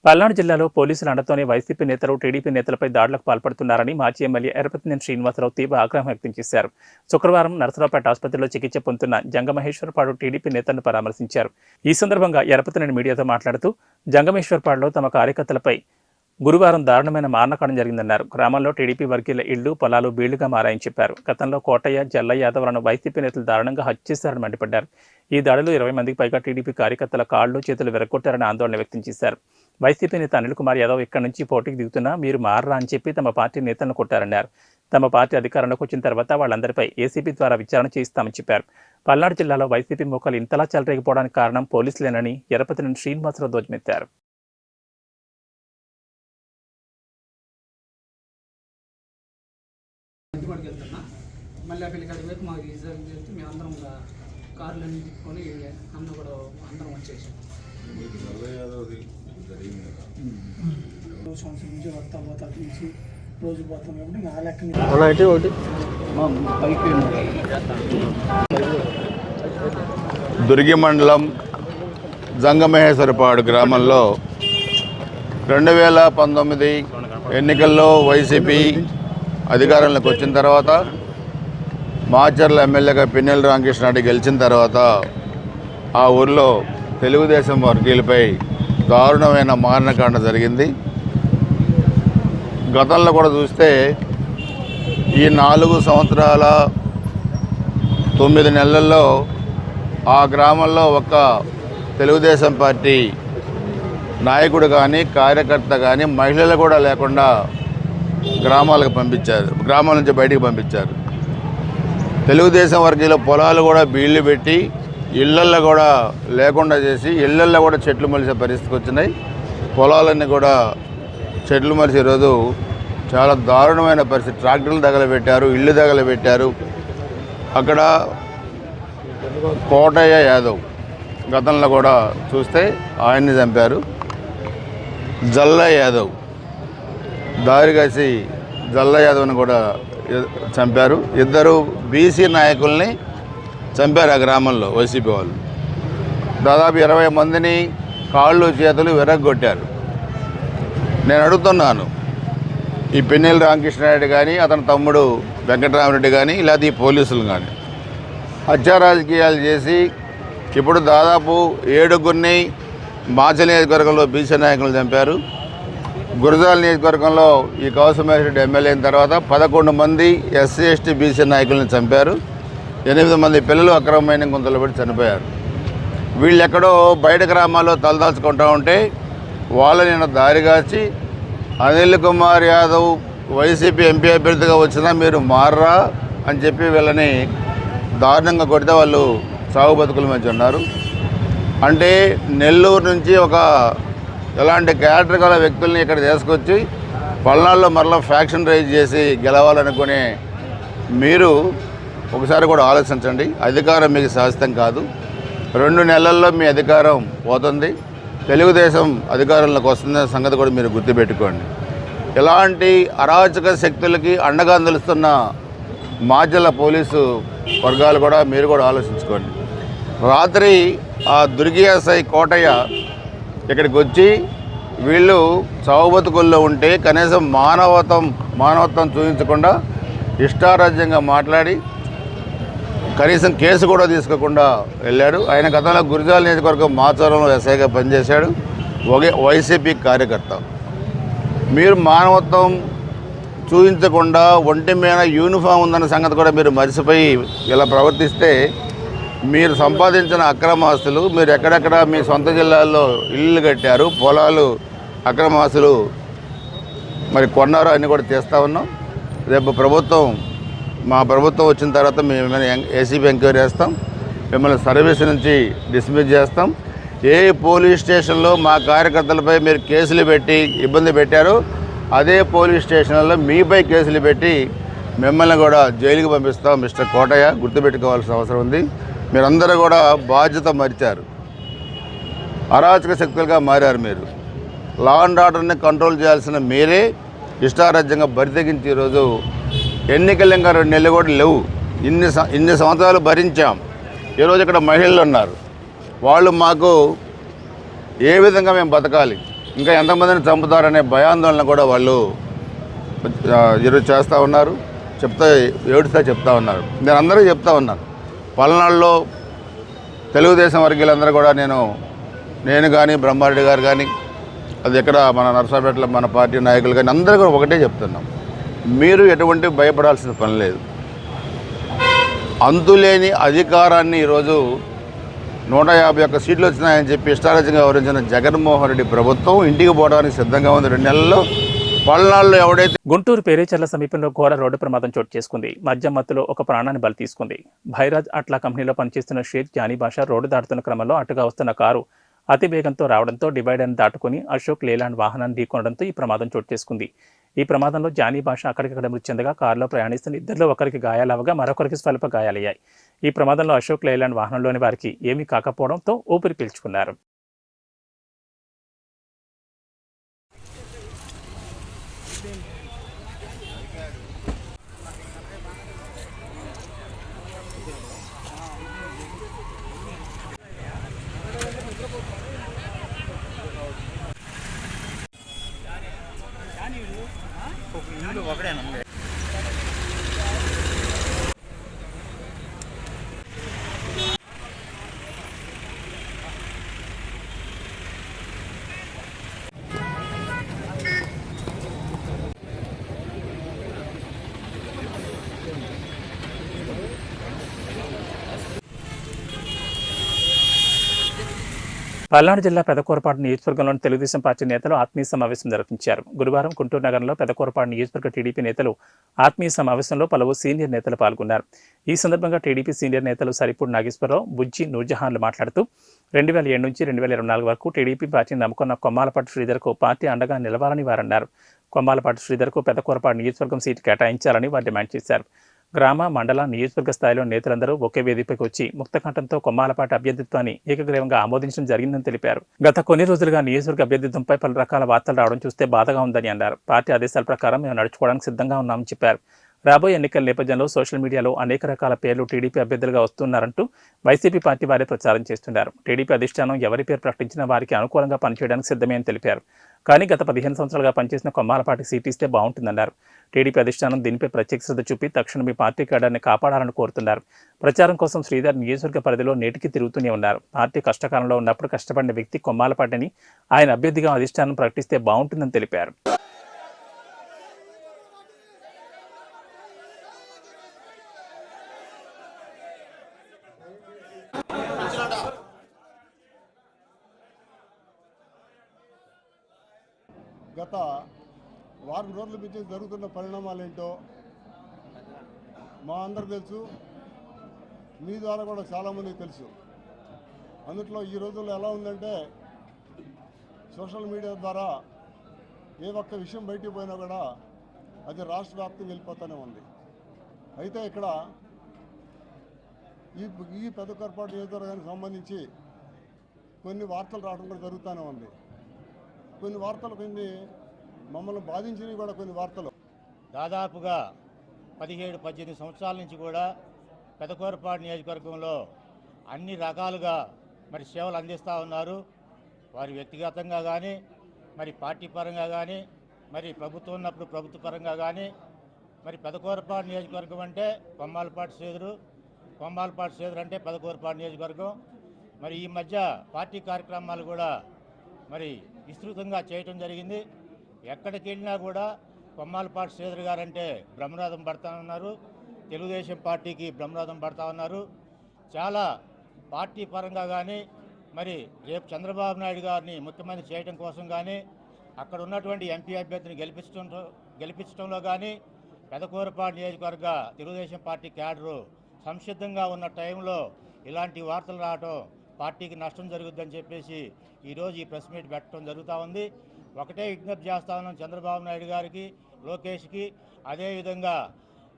పల్నాడు జిల్లాలో పోలీసుల అండతోనే వైసీపీ నేతలు టీడీపీ నేతలపై దాడులకు పాల్పడుతున్నారని మాజీ ఎమ్మెల్యే ఎరపతినేని శ్రీనివాసరావు తీవ్ర ఆగ్రహం వ్యక్తం చేశారు. శుక్రవారం నరసరావుపేట ఆసుపత్రిలో చికిత్స పొందుతున్న జంగమహేశ్వరపాడు టీడీపీ నేతలను పరామర్శించారు. ఈ సందర్భంగా ఎరపతినేని మీడియాతో మాట్లాడుతూ జంగమేశ్వరపాడులో తమ కార్యకర్తలపై గురువారం దారుణమైన మారణకాండం జరిగిందన్నారు. గ్రామంలో టీడీపీ వర్గీయుల ఇళ్లు పొలాలు బీళ్లుగా మారాయని చెప్పారు. గతంలో కోటయ్య, జల్లయ్య యాదవ్లను వైసీపీ నేతలు దారుణంగా హత్య చేశారని మండిపడ్డారు. ఈ దాడిలో 20 మందికి పైగా టీడీపీ కార్యకర్తల కాళ్లు చేతులు విరగొట్టారని ఆందోళన వ్యక్తం చేశారు. వైసీపీ నేత అనిల్ కుమార్ యాదవ్ ఇక్కడి నుంచి పోటీకి దిగుతున్నా మీరు మారరా అని చెప్పి తమ పార్టీ నేతలను కొట్టారన్నారు. తమ పార్టీ అధికారంలోకి వచ్చిన తర్వాత వాళ్ళందరిపై ఏసీబీ ద్వారా విచారణ చేయిస్తామని చెప్పారు. పల్నాడు జిల్లాలో వైసీపీ మోకాలు ఇంతలా చెలరేగిపోవడానికి కారణం పోలీసులేనని ఎరపతినేని శ్రీనివాసరావు ధ్వజమెత్తారు. మళ్ళీ అక్కడికి వైపు మాకు రిజర్వ్ చేస్తే మేము అందరం కార్లన్నీ తిప్పుకొని అందరం కూడా అందరం వచ్చేసాం. సంవత్సరం నుంచి వస్తా పోతా నుంచి రోజు పోతాం కాబట్టి నా లెక్క ఒకటి పైకి దుర్గి మండలం జంగమహేశ్వరపాడు గ్రామంలో 2019 ఎన్నికల్లో వైసీపీ అధికారంలోకి వచ్చిన తర్వాత మాచర్ల ఎమ్మెల్యేగా పిన్నెల రామకృష్ణారెడ్డి గెలిచిన తర్వాత ఆ ఊర్లో తెలుగుదేశం వర్గీయులపై దారుణమైన మారణకాండ జరిగింది. గతంలో కూడా చూస్తే ఈ 4 సంవత్సరాల 9 నెలల్లో ఆ గ్రామంలో ఒక తెలుగుదేశం పార్టీ నాయకుడు కానీ కార్యకర్త కానీ మహిళలు కూడా లేకుండా గ్రామాలకు పంపించారు, గ్రామాల నుంచి బయటికి పంపించారు. తెలుగుదేశం వర్గీయుల పొలాలు కూడా బీళ్లు పెట్టి ఇళ్లల్లో కూడా లేకుండా చేసి ఇళ్లల్లో కూడా చెట్లు మలిసే పరిస్థితికి వచ్చినాయి. పొలాలన్నీ కూడా చెట్లు మలిసి ఈరోజు చాలా దారుణమైన పరిస్థితి. ట్రాక్టర్లు తగలబెట్టారు, ఇళ్ళు తగలబెట్టారు. అక్కడ కోటయ్య యాదవ్ గతంలో కూడా చూస్తే ఆయన్ని చంపారు. జల్లయ్య యాదవ్ దారి కాసి జల్లయ్య యాదవ్ని కూడా చంపారు. 2 బీసీ నాయకుల్ని చంపారు ఆ గ్రామంలో వైసీపీ వాళ్ళు. దాదాపు 20 మందిని కాళ్ళు చేతులు విరగొట్టారు. నేను అడుగుతున్నాను, ఈ పిన్నెల రామకృష్ణారెడ్డి కానీ అతని తమ్ముడు వెంకటరామరెడ్డి కానీ లేకపోతే ఈ పోలీసులు కానీ హత్యా రాజకీయాలు చేసి ఇప్పుడు దాదాపు 7గురిని మాచల్ నియోజకవర్గంలో బీసీ నాయకులు చంపారు. గురజాల నియోజకవర్గంలో ఈ కౌసమేశ్వరరెడ్డి ఎమ్మెల్యే అయిన తర్వాత 11 మంది ఎస్సీ ఎస్టీ బీసీ నాయకులను చంపారు. 8 మంది పిల్లలు అక్రమమైన గుంతలు పడి చనిపోయారు. వీళ్ళు ఎక్కడో బయట గ్రామాల్లో తలదాల్చుకుంటూ ఉంటే వాళ్ళని దారిగాచి అనిల్ కుమార్ యాదవ్ వైసీపీ ఎంపీ అభ్యర్థిగా వచ్చినా మీరు మారరా అని చెప్పి వీళ్ళని దారుణంగా కొడితే వాళ్ళు సాగు బతుకుల మధ్య ఉన్నారు. అంటే నెల్లూరు నుంచి ఒక ఎలాంటి క్యారెక్టర్ గల వ్యక్తుల్ని ఇక్కడ తీసుకొచ్చి పల్నాడులో మరలా ఫ్యాక్షన్ రైజ్ చేసి గెలవాలనుకునే మీరు ఒకసారి కూడా ఆలోచించండి. అధికారం మీకు శాశ్వతం కాదు. 2 నెలల్లో మీ అధికారం పోతుంది. తెలుగుదేశం అధికారంలోకి వస్తున్న సంగతి కూడా మీరు గుర్తుపెట్టుకోండి. ఇలాంటి అరాచక శక్తులకి అండగా నిలుస్తున్న మాచర్ల పోలీసు వర్గాలు కూడా మీరు కూడా ఆలోచించుకోండి. రాత్రి ఆ దుర్గి ఎస్ఐ కోటయ్య ఇక్కడికి వచ్చి వీళ్ళు చావు బతుకుల్లో ఉంటే కనీసం మానవత్వం చూపించకుండా ఇష్టారాజ్యంగా మాట్లాడి కనీసం కేసు కూడా తీసుకోకుండా వెళ్ళాడు. ఆయన గతంలో గురజాల నియోజకవర్గం మాచవరంలో ఎస్ఐగా పనిచేశాడు. వైసీపీ కార్యకర్త. మీరు మానవత్వం చూపించకుండా ఒంటి మీద యూనిఫామ్ ఉందన్న సంగతి కూడా మీరు మర్చిపోయి ఇలా ప్రవర్తిస్తే మీరు సంపాదించిన అక్రమ ఆస్తులు, మీరు ఎక్కడెక్కడ మీ సొంత జిల్లాల్లో ఇళ్ళు కట్టారు, పొలాలు అక్రమ ఆస్తులు మరి కొన్నారు అన్నీ కూడా చేస్తూ ఉన్నాం. రేపు మా ప్రభుత్వం వచ్చిన తర్వాత మేము ఏసీబీ ఎంక్వైరీ చేస్తాం. మిమ్మల్ని సర్వీస్ నుంచి డిస్మిస్ చేస్తాం. ఏ పోలీస్ స్టేషన్లో మా కార్యకర్తలపై మీరు కేసులు పెట్టి ఇబ్బంది పెట్టారో అదే పోలీస్ స్టేషన్లలో మీపై కేసులు పెట్టి మిమ్మల్ని కూడా జైలుకి పంపిస్తాం. మిస్టర్ కోటయ్య, గుర్తుపెట్టుకోవాల్సిన అవసరం ఉంది. మీరందరూ కూడా బాధ్యత మరిచారు, అరాచక శక్తులుగా మారారు. మీరు లా అండ్ ఆర్డర్ని కంట్రోల్ చేయాల్సిన మీరే ఇష్టారాజ్యంగా బరితెగించి ఈరోజు ఎన్నికలు ఇంకా 2 నెలలు కూడా లేవు. ఇన్ని సంవత్సరాలు భరించాం. ఈరోజు ఇక్కడ మహిళలు ఉన్నారు. వాళ్ళు మాకు ఏ విధంగా మేము బతకాలి, ఇంకా ఎంతమందిని చంపుతారనే భయాందోళన కూడా వాళ్ళు ఈరోజు చేస్తూ ఉన్నారు. ఏడుస్తా చెప్తా ఉన్నారు. నేను అందరూ చెప్తా ఉన్నాను, పల్నాడులో తెలుగుదేశం వర్గీయులందరూ కూడా నేను కానీ బ్రహ్మారెడ్డి గారు కానీ, అది ఎక్కడ మన నరసరావుపేటలో మన పార్టీ నాయకులు కానీ అందరూ కూడా ఒకటే చెప్తున్నాం, మీరు ఎటువంటి భయపడాల్సిన పని లేదు. అంతులేని అధికారాన్ని ఈరోజు 151 సీట్లు వచ్చినాయని చెప్పి ఇష్టారాజ్యంగా వివరించిన జగన్మోహన్ రెడ్డి ప్రభుత్వం ఇంటికి పోవడానికి సిద్ధంగా ఉంది. 2 నెలల్లో పల్నాడులో ఎవడైతే గుంటూరు పేరేచర్ల సమీపంలో ఘోర రోడ్డు ప్రమాదం చోటు చేసుకుంది. మద్యం మత్తులో ఒక ప్రాణాన్ని బలి తీసుకుంది. భైరాజ్ అట్లా కంపెనీలో పనిచేస్తున్న షేక్ జానీ బాషా రోడ్డు దాటుతున్న క్రమంలో అటుగా వస్తున్న కారు అతి వేగంతో రావడంతో డివైడర్ను దాటుకుని అశోక్ లేలాండ్ వాహనాన్ని ఢీకొనడంతో ఈ ప్రమాదం చోటు చేసుకుంది. ఈ ప్రమాదంలో జానీ బాషా అక్కడికక్కడ మృతి చెందగా కారులో ప్రయాణిస్తున్న ఇద్దరిలో ఒకరికి గాయాలవగా మరొకరికి స్వల్ప గాయాలయ్యాయి. ఈ ప్రమాదంలో అశోక్ లేలాండ్ వాహనంలోని వారికి ఏమీ కాకపోవడంతో ఊపిరి పీల్చుకున్నారు. పల్నాడు జిల్లా పెదకూరపాడు నియోజకవర్గంలోని తెలుగుదేశం పార్టీ నేతలు ఆత్మీయ సమావేశం నిర్వహించారు. గురువారం గుంటూరు నగరంలో పెదకూరపాడు నియోజకవర్గ టీడీపీ నేతలు ఆత్మీయ సమావేశంలో పలువురు సీనియర్ నేతలు పాల్గొన్నారు. ఈ సందర్భంగా టీడీపీ సీనియర్ నేతలు సరిపూడి నాగేశ్వరరావు, బుజ్జి నూర్జహాన్లు మాట్లాడుతూ 2007 నుంచి 2024 వరకు టీడీపీ పార్టీని నమ్ముకున్న కొమ్మాలపాటి శ్రీధర్కు పార్టీ అండగా నిలవాలని వారన్నారు. కొమ్మాలపాటి శ్రీధర్కు పెదకూరపాడు నియోజకవర్గం సీటు కేటాయించాలని వారు డిమాండ్ చేశారు. గ్రామ, మండల, నియోజకవర్గ స్థాయిలో నేతలందరూ ఒకే వేదికపైకి వచ్చి ముక్తకంఠంతో కొమ్మాలపాటి అభ్యర్థిత్వాన్ని ఏకగ్రీవంగా ఆమోదించడం జరిగిందని తెలిపారు. గత కొన్ని రోజులుగా నియోజకవర్గ అభ్యర్థిత్వంపై పలు రకాల వార్తలు రావడం చూస్తే బాధగా ఉందని అన్నారు. పార్టీ ఆదేశాల ప్రకారం మేము నడుచుకోవడానికి సిద్ధంగా ఉన్నామని చెప్పారు. రాబోయే ఎన్నికల నేపథ్యంలో సోషల్ మీడియాలో అనేక రకాల పేర్లు టీడీపీ అభ్యర్థులుగా వస్తున్నారంటూ వైసీపీ పార్టీ వారే ప్రచారం చేస్తున్నారు. టీడీపీ అధిష్టానం ఎవరి పేరు ప్రకటించినా వారికి అనుకూలంగా పనిచేయడానికి సిద్ధమే అని తెలిపారు. కానీ గత 15 సంవత్సరాలుగా పనిచేసిన కొమ్మాలపాటి సీటు ఇస్తే బాగుంటుందన్నారు. టీడీపీ అధిష్టానం దీనిపై ప్రత్యేక శ్రద్ధ చూపి తక్షణం మీ పార్టీ కేడర్ని కాపాడాలని కోరుతున్నారు. ప్రచారం కోసం శ్రీధర్ నియోజకవర్గ పరిధిలో నేటికి తిరుగుతూనే ఉన్నారు. పార్టీ కష్టకాలంలో ఉన్నప్పుడు కష్టపడిన వ్యక్తి కొమ్మాలపాటిని ఆయన అభ్యర్థిగా అధిష్టానం ప్రకటిస్తే బాగుంటుందని తెలిపారు. గత వారం రోజుల నుంచి జరుగుతున్న పరిణామాలు ఏంటో మా అందరికి తెలుసు, మీ ద్వారా కూడా చాలామందికి తెలుసు. అందుట్లో ఈ రోజుల్లో ఎలా ఉందంటే సోషల్ మీడియా ద్వారా ఏ ఒక్క విషయం బయటికి పోయినా కూడా అది రాష్ట్ర వ్యాప్తంగా వెళ్ళిపోతూనే ఉంది. అయితే ఇక్కడ ఈ పెదకూరపాడు నియోజకవర్గానికి సంబంధించి కొన్ని వార్తలు రావడం కూడా జరుగుతూనే ఉంది. కొన్ని వార్తలు మమ్మల్ని బాధించినవి కూడా కొన్ని వార్తలు. దాదాపుగా 17-18 సంవత్సరాల నుంచి కూడా పెదకూరపాడు నియోజకవర్గంలో అన్ని రకాలుగా మరి సేవలు అందిస్తూ ఉన్నారు. వారి వ్యక్తిగతంగా కానీ, మరి పార్టీ పరంగా కానీ, మరి ప్రభుత్వం ఉన్నప్పుడు ప్రభుత్వ పరంగా కానీ, మరి పెదకూరపాడు నియోజకవర్గం అంటే కొమ్మాలపాటి శ్రీధర్ అంటే పెదకూరపాడు నియోజకవర్గం. మరి ఈ మధ్య పార్టీ కార్యక్రమాలు కూడా మరి విస్తృతంగా చేయటం జరిగింది. ఎక్కడికి వెళ్ళినా కూడా కొమ్మాలపాటి శ్రీధర్ గారంటే బ్రహ్మరథం పడతా ఉన్నారు. తెలుగుదేశం పార్టీకి బ్రహ్మరథం పడతా ఉన్నారు. చాలా పార్టీ పరంగా కానీ, మరి రేపు చంద్రబాబు నాయుడు గారిని ముఖ్యమంత్రి చేయడం కోసం కానీ, అక్కడ ఉన్నటువంటి ఎంపీ అభ్యర్థిని గెలిపించడంలో కానీ పెదకూరపాడు నియోజకవర్గ తెలుగుదేశం పార్టీ క్యాడరు సంసిద్ధంగా ఉన్న టైంలో ఇలాంటి వార్తలు రావటం పార్టీకి నష్టం జరుగుద్దని చెప్పేసి ఈరోజు ఈ ప్రెస్ మీట్ పెట్టడం జరుగుతూ ఉంది. ఒకటే విజ్ఞప్తి చేస్తా ఉన్నాం చంద్రబాబు నాయుడు గారికి, లోకేష్కి, అదేవిధంగా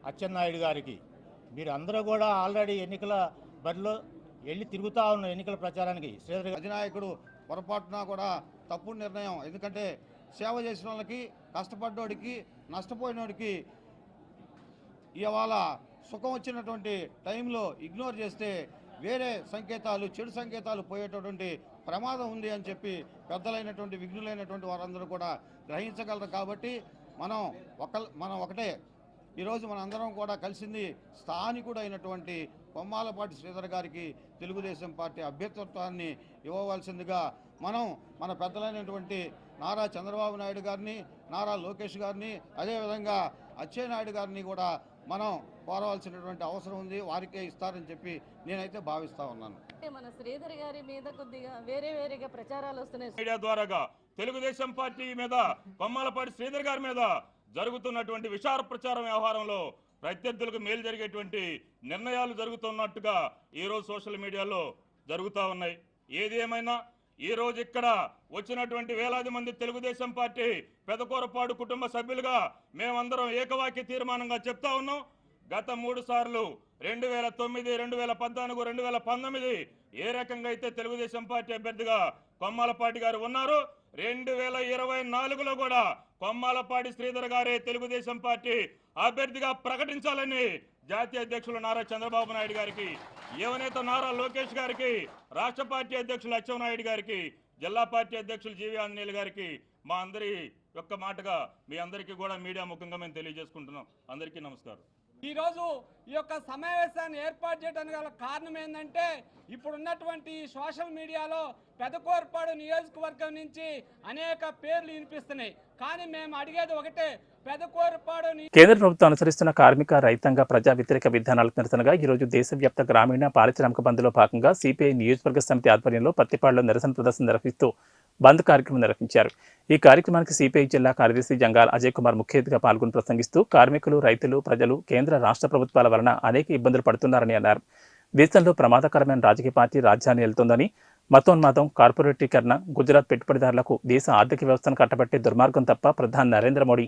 అచ్చెన్నాయుడు గారికి. మీరు అందరూ కూడా ఆల్రెడీ ఎన్నికల బరిలో వెళ్ళి తిరుగుతూ ఉన్న ఎన్నికల ప్రచారానికి శ్రీధర్ అధినాయకుడు పొరపాటున కూడా తప్పుడు నిర్ణయం. ఎందుకంటే సేవ చేసిన వాళ్ళకి, కష్టపడ్డోడికి, నష్టపోయినోడికి ఇవాళ సుఖం వచ్చినటువంటి టైంలో ఇగ్నోర్ చేస్తే వేరే సంకేతాలు, చెడు సంకేతాలు పోయేటటువంటి ప్రమాదం ఉంది అని చెప్పి పెద్దలైనటువంటి విఘ్నులైనటువంటి వారందరూ కూడా గ్రహించగలరు. కాబట్టి మనం ఒకటే. ఈరోజు మనందరం కూడా కలిసింది స్థానికుడు అయినటువంటి కొమ్మాలపాటి శ్రీధర్ గారికి తెలుగుదేశం పార్టీ అభ్యర్థిత్వాన్ని ఇవ్వవలసిందిగా మన పెద్దలైనటువంటి నారా చంద్రబాబు నాయుడు గారిని, నారా లోకేష్ గారిని, అదేవిధంగా అచ్చెన్నాయుడు గారిని కూడా మనం కోరవలసినటువంటి అవసరం ఉంది. వారికే ఇస్తారని చెప్పి నేనైతే భావిస్తా ఉన్నాను. మన శ్రీధర్ గారి మీద కొద్దిగా వేరేగా ప్రచారాలు వస్తున్నాయి మీడియా ద్వారాగా. తెలుగుదేశం పార్టీ మీద, కొమ్మాలపాటి శ్రీధర్ గారి మీద జరుగుతున్నటువంటి విషాద ప్రచారం వ్యవహారంలో ప్రత్యర్థులకు మేలు జరిగేటువంటి నిర్ణయాలు జరుగుతున్నట్టుగా ఈరోజు సోషల్ మీడియాలో జరుగుతూ ఉన్నాయి. ఏది ఏమైనా ఈరోజు ఇక్కడ వచ్చినటువంటి వేలాది మంది తెలుగుదేశం పార్టీ పెదకూరపాడు కుటుంబ సభ్యులుగా మేమందరం ఏకవాక్య తీర్మానంగా చెప్తా ఉన్నాం. గత 3 సార్లు 2009, 2014, 2019 ఏ రకంగా అయితే తెలుగుదేశం పార్టీ అభ్యర్థిగా కొమ్మాలపాటి గారు ఉన్నారు, 2024లో కూడా కొమ్మాలపాటి శ్రీధర్ గారే తెలుగుదేశం పార్టీ అభ్యర్థిగా ప్రకటించాలని జాతీయ అధ్యక్షులు నారా చంద్రబాబు నాయుడు గారికి, యువనేత నారా లోకేష్ గారికి, రాష్ట్ర పార్టీ అధ్యక్షులు అచ్చెన్నాయుడు గారికి, జిల్లా పార్టీ అధ్యక్షులు జీవి ఆంజనేయులు గారికి మా అందరి యొక్క మాటగా మీ అందరికీ కూడా మీడియా ముఖంగా మేము తెలియజేసుకుంటున్నాం. అందరికీ నమస్కారం. ఈరోజు ఈ యొక్క సమావేశాన్ని ఏర్పాటు చేయడానికి గల కారణం ఏంటంటే ఇప్పుడున్నటువంటి సోషల్ మీడియాలో పెదకూరపాడు నియోజకవర్గం నుంచి అనేక పేర్లు వినిపిస్తున్నాయి. కానీ మేము అడిగేది ఒకటే, పెదకూరపాడు. కేంద్ర ప్రభుత్వం అనుసరిస్తున్న కార్మిక, రైతాంగ, ప్రజా వ్యతిరేక విధానాలకు నిరసనగా ఈరోజు దేశవ్యాప్త గ్రామీణ పారిశ్రామిక బంద్లో భాగంగా సిపిఐ నియోజకవర్గ సమితి ఆధ్వర్యంలో పత్తిపాడులో నిరసన ప్రదర్శన నిర్వహిస్తూ బంద్ కార్యక్రమం నిర్వహించారు. ఈ కార్యక్రమానికి సిపిఐ జిల్లా కార్యదర్శి జంగాల్ అజయ్ కుమార్ ముఖ్య అతిథిగా పాల్గొని ప్రసంగిస్తూ కార్మికులు, రైతులు, ప్రజలు కేంద్ర రాష్ట్ర ప్రభుత్వాల వలన అనేక ఇబ్బందులు పడుతున్నారని అన్నారు. దేశంలో ప్రమాదకరమైన రాజకీయ పార్టీ రాజ్యాన్ని వెళ్తోందని, మతోన్మాదం, కార్పొరేటీకరణ, గుజరాత్ పెట్టుబడిదారులకు దేశ ఆర్థిక వ్యవస్థను కట్టబెట్టే దుర్మార్గం తప్ప ప్రధాని నరేంద్ర మోడీ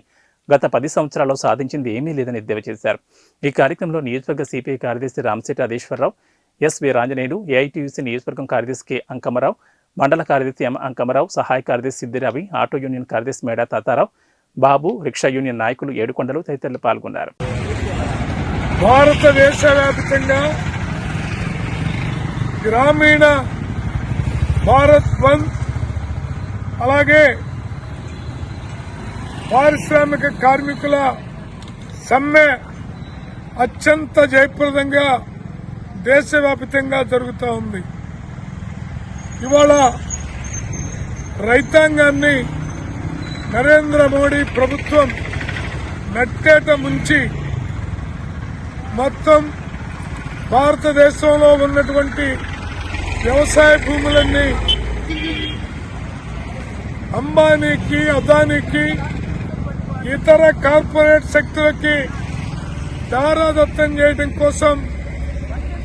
గత 10 సంవత్సరాల్లో సాధించింది ఏమీ లేదని ఎద్దేవా చేశారు. ఈ కార్యక్రమంలో నియోజకవర్గ సిపిఐ కార్యదర్శి రామశెట్టి అధీశ్వరరావు, ఎస్వి రాంజనేయులు, ఏఐటీయూసీ నియోజకవర్గం కార్యదర్శి కె అంకమరావు, మండల కార్యదర్శి ఎం అంకమరావు, సహాయ కార్యదర్శి సిద్దిరవి, ఆటో యూనియన్ కార్యదర్శి మేడా తాతారావు, బాబు, రిక్షా యూనియన్ నాయకులు ఏడుకొండలు తదితరులు పాల్గొన్నారు. భారతదేశ వ్యాప్తంగా గ్రామీణ భారత్ బంద్, అలాగే పారిశ్రామిక కార్మికుల సమ్మె అత్యంత జయప్రదంగా దేశవ్యాప్తంగా జరుగుతూ ఉంది. ఇవాళ రైతాంగాన్ని నరేంద్ర మోడీ ప్రభుత్వం నట్టేట ముంచి మొత్తం భారతదేశంలో ఉన్నటువంటి వ్యవసాయ భూములన్నీ అంబానీకి, అదానీకి, ఇతర కార్పొరేట్ శక్తులకి దారాదత్తం చేయడం కోసం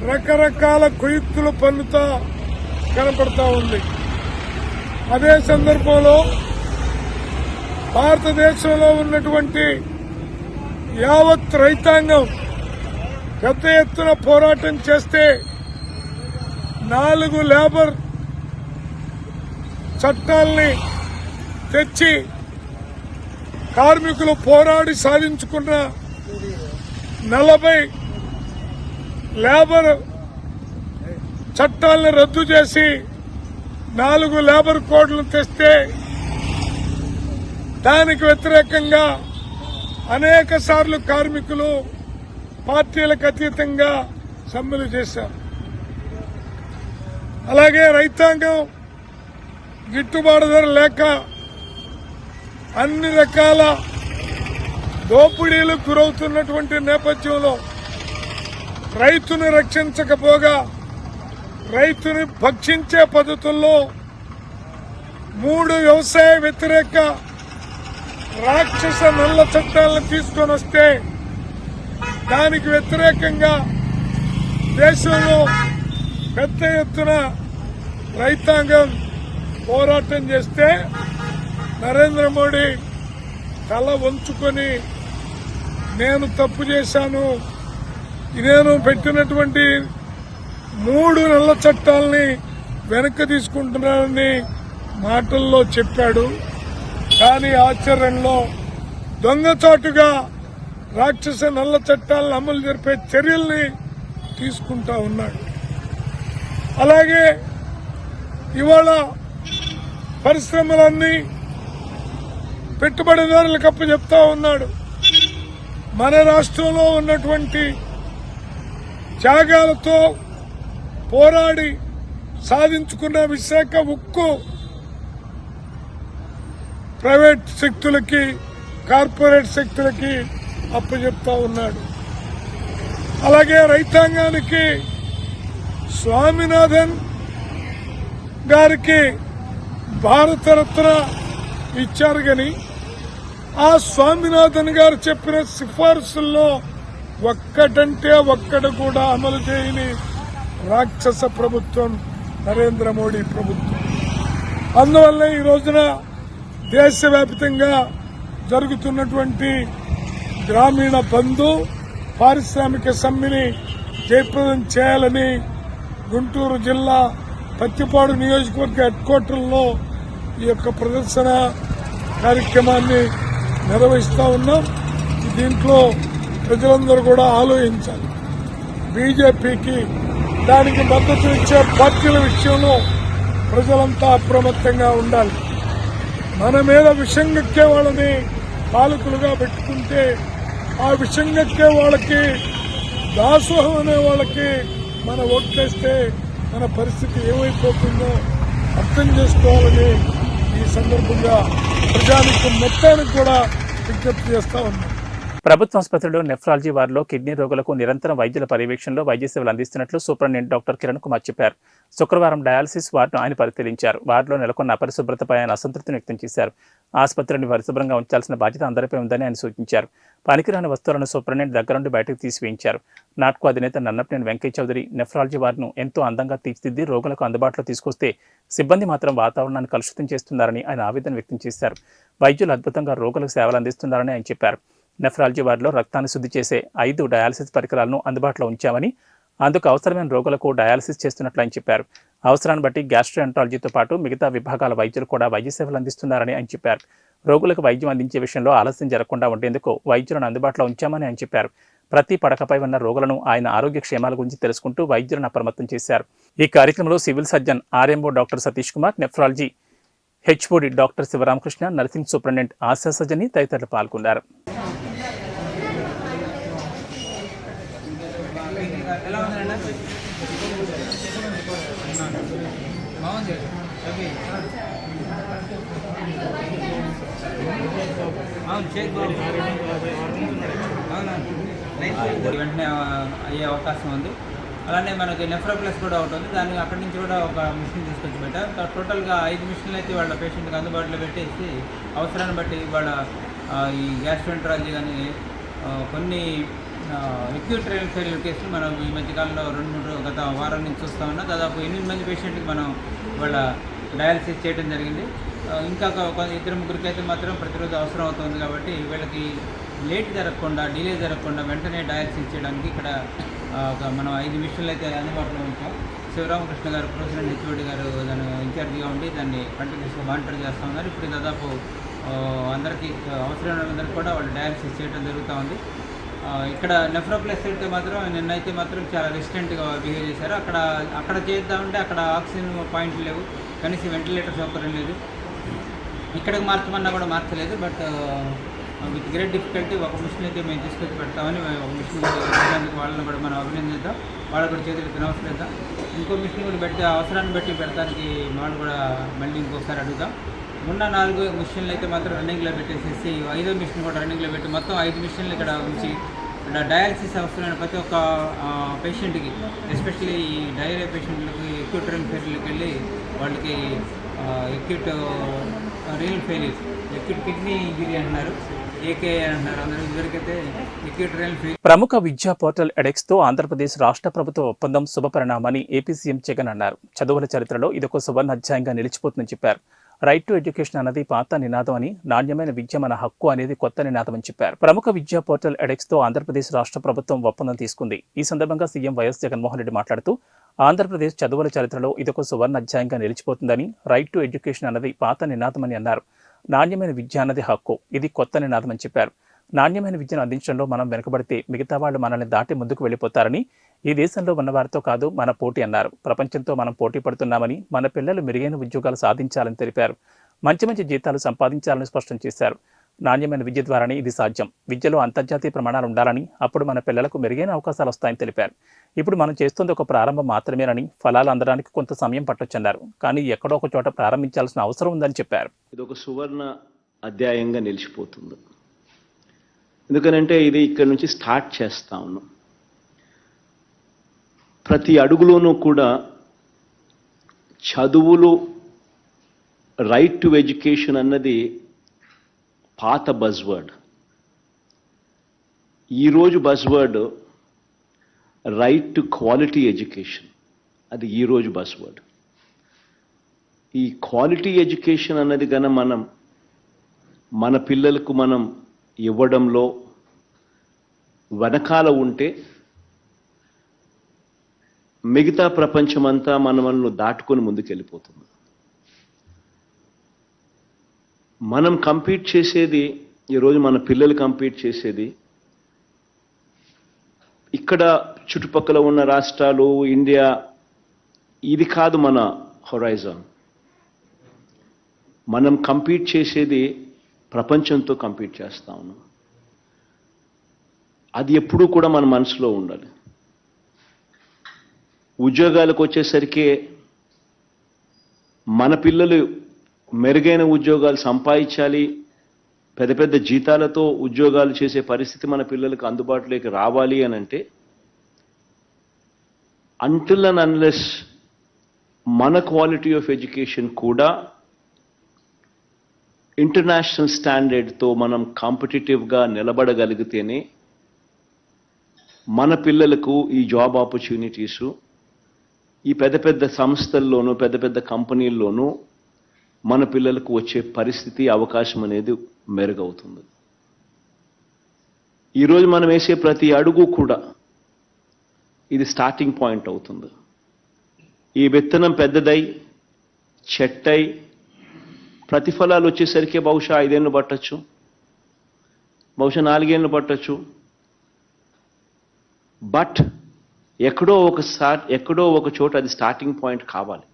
రకరకాల కుయుక్తులు పన్నుతా కనపడతా ఉంది. అదే సందర్భంలో భారతదేశంలో ఉన్నటువంటి యావత్ రైతాంగం పెద్ద ఎత్తున పోరాటం చేస్తే 4 లేబర్ చట్టాల్ని తెచ్చి కార్మికులు పోరాడి సాధించుకున్న 40 లేబర్ చట్టాలను రద్దు చేసి 4 లేబర్ కోడ్లను తెస్తే దానికి వ్యతిరేకంగా అనేక సార్లు కార్మికులు పార్టీలకు అతీతంగా సమ్మెలు చేశారు. అలాగే రైతాంగం గిట్టుబాటు ధర లేక అన్ని రకాల దోపిడీలకు గురవుతున్నటువంటి నేపథ్యంలో రైతును రక్షించకపోగా రైతుని భక్షించే పద్ధతుల్లో 3 వ్యవసాయ వ్యతిరేక రాక్షస నల్ల చట్టాలను తీసుకొని వస్తే దానికి వ్యతిరేకంగా దేశంలో పెద్ద ఎత్తున రైతాంగం పోరాటం చేస్తే నరేంద్ర మోడీ తల వంచుకొని నేను తప్పు చేశాను, నేను పెట్టినటువంటి 3 నల్ల చట్టాలని వెనక్కి తీసుకుంటున్నానని మాటల్లో చెప్పాడు. కానీ ఆచరణలో దొంగచాటుగా రాక్షస నల్ల చట్టాలను అమలు జరిపే చర్యల్ని తీసుకుంటా ఉన్నాడు. అలాగే ఇవాళ పరిశ్రమలన్నీ పెట్టుబడిదారులకు అప్పచెప్తా ఉన్నాడు. మన రాష్ట్రంలో ఉన్నటువంటి త్యాగాలతో పోరాడి సాధించుకున్న విశాఖ ఉక్కు ప్రైవేట్ శక్తులకి, కార్పొరేట్ శక్తులకి అప్పచెప్తా ఉన్నాడు. అలాగే రైతాంగానికి స్వామినాథన్ గారికి భారతరత్న ఇచ్చారు. కానీ ఆ స్వామినాథన్ గారు చెప్పిన సిఫార్సుల్లో ఒక్కటంటే ఒక్కటి కూడా అమలు చేయని రాక్షస ప్రభుత్వం నరేంద్ర మోడీ ప్రభుత్వం. అందువల్ల ఈ రోజున దేశవ్యాప్తంగా జరుగుతున్నటువంటి గ్రామీణ బంధు పారిశ్రామిక సమ్మెని జయప్రదం చేయాలని గుంటూరు జిల్లా పత్తిపాడు నియోజకవర్గ హెడ్ క్వార్టర్లో ఈ యొక్క ప్రదర్శన కార్యక్రమాన్ని నిర్వహిస్తా ఉన్నాం. దీంట్లో ప్రజలందరూ కూడా ఆలోచించాలి. బీజేపీకి దానికి మద్దతు ఇచ్చే పార్టీల విషయంలో ప్రజలంతా అప్రమత్తంగా ఉండాలి. మన మీద విషంగక్కే వాళ్ళని పాలకులుగా పెట్టుకుంటే ఆ విషంగక్కే వాళ్ళకి, దాసోహం అనే వాళ్ళకి మన ఓట్లేస్తే మన పరిస్థితి ఏమైపోతుందో అర్థం చేసుకోవాలని ఈ సందర్భంగా ప్రజానికి మొత్తానికి కూడా విజ్ఞప్తి చేస్తా ఉన్నాం. ప్రభుత్వ ఆసుపత్రిలో నెఫ్రాలజీ వార్డులో కిడ్నీ రోగులకు నిరంతరం వైద్యుల పర్యవేక్షణలో వైద్య సేవలు అందిస్తున్నట్లు సూపరింటెండెంట్ డాక్టర్ కిరణ్ కుమార్ చెప్పారు. శుక్రవారం డయాలసిస్ వార్డును ఆయన పరిశీలించారు. వార్డులో నెలకొన్న అపరిశుభ్రతపై ఆయన అసంతృప్తిని వ్యక్తం చేశారు. ఆసుపత్రిని పరిశుభ్రంగా ఉంచాల్సిన బాధ్యత అందరిపై ఉందని ఆయన సూచించారు. పనికిరాని వస్తువులను సూపరింటెండెంట్ దగ్గరుండి బయటకు తీసివేయించారు. నాట్కో అధినేత నన్నపనేని వెంకయ్య చౌదరి నెఫ్రాలజీ వార్డును ఎంతో అందంగా తీర్చిదిద్ది రోగులకు అందుబాటులో తీసుకొస్తే సిబ్బంది మాత్రం వాతావరణాన్ని కలుషితం చేస్తున్నారని ఆయన ఆవేదన వ్యక్తం చేశారు. వైద్యులు అద్భుతంగా రోగులకు సేవలు అందిస్తున్నారని ఆయన చెప్పారు. నెఫ్రాలజీ వార్డులో రక్తాన్ని శుద్ధి చేసే 5 డయాలసిస్ పరికరాలను అందుబాటులో ఉంచామని, అందుకు అవసరమైన రోగులకు డయాలసిస్ చేస్తున్నట్లు ఆయన చెప్పారు. అవసరాన్ని బట్టి గ్యాస్ట్రోఎంట్రాలజీతో పాటు మిగతా విభాగాల వైద్యులు కూడా వైద్య సేవలు అందిస్తున్నారని ఆయన చెప్పారు. రోగులకు వైద్యం అందించే విషయంలో ఆలస్యం జరగకుండా ఉండేందుకు వైద్యులను అందుబాటులో ఉంచామని ఆయన చెప్పారు. ప్రతి పడకపై ఉన్న రోగులను ఆయన ఆరోగ్య క్షేమాల గురించి తెలుసుకుంటూ వైద్యులను అప్రమత్తం చేశారు. ఈ కార్యక్రమంలో civil surgeon RMO doctor Satish Kumar, nephrology HOD doctor Sivaramakrishna, nursing superintendent Asha Sajani తదితరులు పాల్గొన్నారు. వెంటనే అయ్యే అవకాశం ఉంది. అలానే మనకి నెఫ్రోప్లస్ కూడా ఒకటి ఉంది. దాన్ని అక్కడి నుంచి కూడా ఒక మిషన్ తీసుకొచ్చి పెట్టారు. టోటల్గా 5 మిషన్లు అయితే వాళ్ళ పేషెంట్కి అందుబాటులో పెట్టేసి అవసరాన్ని బట్టి వాళ్ళ ఈ గ్యాస్ట్రోఎంట్రాలజీ కానీ కొన్ని ఎక్యూట్ రైల్ ఫెయిల్యూర్ కేసులు మనం ఈ మధ్యకాలంలో 2-3 గత వారం నుంచి చూస్తూ ఉన్నాం. దాదాపు 8 మంది పేషెంట్కి మనం వాళ్ళ డయాలసిస్ చేయడం జరిగింది. ఇంకా 2-3 అయితే మాత్రం ప్రతిరోజు అవసరం అవుతుంది. కాబట్టి వీళ్ళకి లేట్ జరగకుండా, డిలే జరగకుండా వెంటనే డయాలసిస్ చేయడానికి ఇక్కడ మనం 5 మిషన్లు అయితే అందుబాటులో ఉంటాం. శివరామకృష్ణ గారు, ప్రెసిడెంట్ హెచ్ఓడి గారు దాని ఇన్ఛార్జిగా ఉండి దాన్ని కంటిన్యూస్గా మానిటర్ చేస్తూ ఉన్నారు. ఇప్పుడు దాదాపు అందరికీ అవసరమైన వాళ్ళందరికీ కూడా వాళ్ళు డయాలసిస్ చేయడం జరుగుతూ ఉంది. ఇక్కడ నెఫ్రోప్లస్ అయితే మాత్రం నిన్నైతే మాత్రం చాలా రెసిస్టెంట్గా బిహేవ్ చేశారు. అక్కడ చేద్దామంటే అక్కడ ఆక్సిజన్ పాయింట్లు లేవు, కనీసం వెంటిలేటర్ సౌకర్యం లేదు. ఇక్కడికి మార్చమన్నా కూడా మార్చలేదు. బట్ విత్ గ్రేట్ డిఫికల్టీ ఒక మిషన్ అయితే మేము తీసుకొచ్చి పెడతామని ఒక మిషన్ వాళ్ళని కూడా మనం అభినందిద్దాం. వాళ్ళు కూడా చేతులకి నమస్కరిద్దాం. ఇంకో మిషన్ కూడా పెడితే అవసరాన్ని బట్టి పెడతానికి వాళ్ళు కూడా మళ్ళీ ఇంకోసారి అడుగుదాం. ఉన్న 4 మిషన్లు అయితే మాత్రం రన్నింగ్లో పెట్టేసేసి 5వ మిషన్ కూడా రన్నింగ్లో పెట్టి మొత్తం 5 మిషన్లు ఇక్కడ ఉంచి డయాలసిస్ అవసరమైన ప్రతి ఒక్క పేషెంట్కి, ఎస్పెషల్లీ ఈ డయేరియా పేషెంట్లకి ఎక్యూట్ రైల్ ఫెయిల్యూర్కి వెళ్ళి వాళ్ళకి acute rail failure, acute kidney injury అంటున్నారు, ఏకే అంటున్నారు. అందరూ ఇదివరకైతే ఎక్యూట్ రైల్ ఫెయిల్యూర్. ప్రముఖ విద్యా పోర్టల్ ఎడెక్స్తో ఆంధ్రప్రదేశ్ రాష్ట్ర ప్రభుత్వ ఒప్పందం శుభపరిణామని ఏపీ సీఎం జగన్ అన్నారు. చదువుల చరిత్రలో ఇదొక సువర్ణ అధ్యాయంగా నిలిచిపోతుందని చెప్పారు. రైట్ టు ఎడ్యుకేషన్ అన్నది పాత నినాదం అని, నాణ్యమైన విద్య మన హక్కు అనేది కొత్త నినాదం అని చెప్పారు. ప్రముఖ విద్యా పోర్టల్ ఎడెక్స్తో ఆంధ్రప్రదేశ్ రాష్ట్ర ప్రభుత్వం ఒప్పందం తీసుకుంది. ఈ సందర్భంగా సీఎం వైఎస్ జగన్మోహన్ రెడ్డి మాట్లాడుతూ ఆంధ్రప్రదేశ్ చదువుల చరిత్రలో ఇదొక సువర్ణ అధ్యాయంగా నిలిచిపోతుందని, రైట్ టు ఎడ్యుకేషన్ అన్నది పాత నినాదం అని అన్నారు. నాణ్యమైన విద్య అన్నది హక్కు, ఇది కొత్త నినాదం అని చెప్పారు. నాణ్యమైన విద్యను అందించడంలో మనం వెనుకబడితే మిగతా వాళ్ళు మనల్ని దాటి ముందుకు వెళ్ళిపోతారని, ఈ దేశంలో ఉన్నవారితో కాదు మన పోటీ అన్నారు. ప్రపంచంతో మనం పోటీ పడుతున్నామని, మన పిల్లలు మెరుగైన ఉద్యోగాలు సాధించాలని తెలిపారు. మంచి మంచి జీతాలు సంపాదించాలని స్పష్టం చేశారు. నాణ్యమైన విద్య ద్వారానే ఇది సాధ్యం. విద్యలో అంతర్జాతీయ ప్రమాణాలు ఉండాలని, అప్పుడు మన పిల్లలకు మెరుగైన అవకాశాలు వస్తాయని తెలిపారు. ఇప్పుడు మనం చేస్తుంది ఒక ప్రారంభం మాత్రమేనని, ఫలాలు అందడానికి కొంత సమయం పట్టొచ్చన్నారు. కానీ ఎక్కడో ఒక చోట ప్రారంభించాల్సిన అవసరం ఉందని చెప్పారు. ఇది ఒక సువర్ణ అధ్యాయంగా నిలిచిపోతుంది. ఎందుకనంటే ఇది ఇక్కడ నుంచి స్టార్ట్ చేస్తా ఉన్నాం. ప్రతి అడుగులోనూ కూడా చదువులు, రైట్ టు ఎడ్యుకేషన్ అన్నది పాత బజ్వర్డ్. ఈరోజు buzzword right to quality education, అది ఈరోజు బజ్వర్డ్. ఈ క్వాలిటీ ఎడ్యుకేషన్ అన్నది కనుక మనం మన పిల్లలకు మనం ఇవ్వడంలో వెనకాల ఉంటే మిగతా ప్రపంచమంతా మనల్ని దాటుకొని ముందుకెళ్ళిపోతుంది. మనం కంపీట్ చేసేది, ఈరోజు మన పిల్లలు కంపీట్ చేసేది ఇక్కడ చుట్టుపక్కల ఉన్న రాష్ట్రాలు, ఇండియా, ఇది కాదు మన హొరైజన్. మనం కంపీట్ చేసేది ప్రపంచంతో కంపీట్ చేస్తా ఉన్నాం. అది ఎప్పుడూ కూడా మన మనసులో ఉండాలి. ఉద్యోగాలకు వచ్చేసరికి మన పిల్లలు మెరుగైన ఉద్యోగాలు సంపాదించాలి, పెద్ద పెద్ద జీతాలతో ఉద్యోగాలు చేసే పరిస్థితి మన పిల్లలకు అందుబాటులోకి రావాలి అని అంటే, అంటిల్ అండ్ అన్లెస్ మన క్వాలిటీ ఆఫ్ ఎడ్యుకేషన్ కూడా ఇంటర్నేషనల్ స్టాండర్డ్తో మనం కాంపిటేటివ్గా నిలబడగలిగితేనే మన పిల్లలకు ఈ జాబ్ ఆపర్చునిటీసు ఈ పెద్ద పెద్ద సంస్థల్లోనూ పెద్ద పెద్ద కంపెనీల్లోనూ మన పిల్లలకు వచ్చే పరిస్థితి, అవకాశం అనేది మెరుగవుతుంది. ఈరోజు మనం వేసే ప్రతి అడుగు కూడా ఇది స్టార్టింగ్ పాయింట్ అవుతుంది. ఈ విత్తనం పెద్దదై చెట్టై ప్రతిఫలాలు వచ్చేసరికి బహుశా 5 ఏళ్ళు పట్టచ్చు, బహుశా 4 ఏళ్ళు పట్టచ్చు. బట్ ఎక్కడో ఒక చోట అది స్టార్టింగ్ పాయింట్ కావాలి.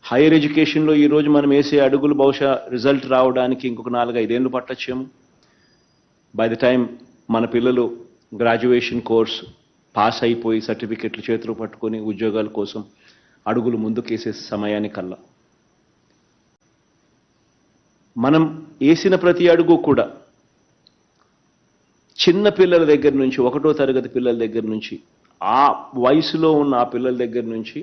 హైయర్ ఎడ్యుకేషన్లో ఈరోజు మనం వేసే అడుగులు బహుశా రిజల్ట్ రావడానికి ఇంకొక 4-5 ఏళ్ళు పట్టచ్చేమో. బై ద టైం మన పిల్లలు గ్రాడ్యుయేషన్ కోర్స్ పాస్ అయిపోయి సర్టిఫికెట్లు చేతులు పట్టుకొని ఉద్యోగాల కోసం అడుగులు ముందుకేసే సమయానికల్లా మనం వేసిన ప్రతి అడుగు కూడా చిన్న పిల్లల దగ్గర నుంచి, 1వ తరగతి పిల్లల దగ్గర నుంచి, ఆ వయసులో ఉన్న ఆ పిల్లల దగ్గర నుంచి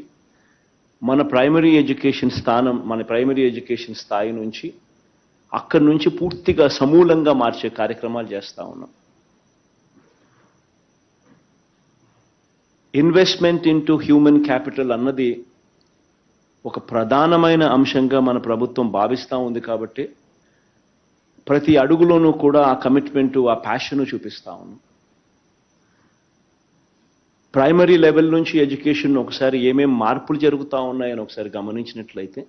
మన ప్రైమరీ ఎడ్యుకేషన్ స్థాయి నుంచి అక్కడి నుంచి పూర్తిగా సమూలంగా మార్చే కార్యక్రమాలు చేస్తూ ఉన్నాం. ఇన్వెస్ట్మెంట్ ఇంటూ హ్యూమన్ క్యాపిటల్ అన్నది ఒక ప్రధానమైన అంశంగా మన ప్రభుత్వం భావిస్తూ ఉంది. కాబట్టి ప్రతి అడుగులోనూ కూడా ఆ కమిట్మెంటు, ఆ ప్యాషను చూపిస్తూ ఉన్నాం. ప్రైమరీ లెవెల్ నుంచి ఎడ్యుకేషన్ ఒకసారి ఏమేం మార్పులు జరుగుతూ ఉన్నాయని ఒకసారి గమనించినట్లయితే,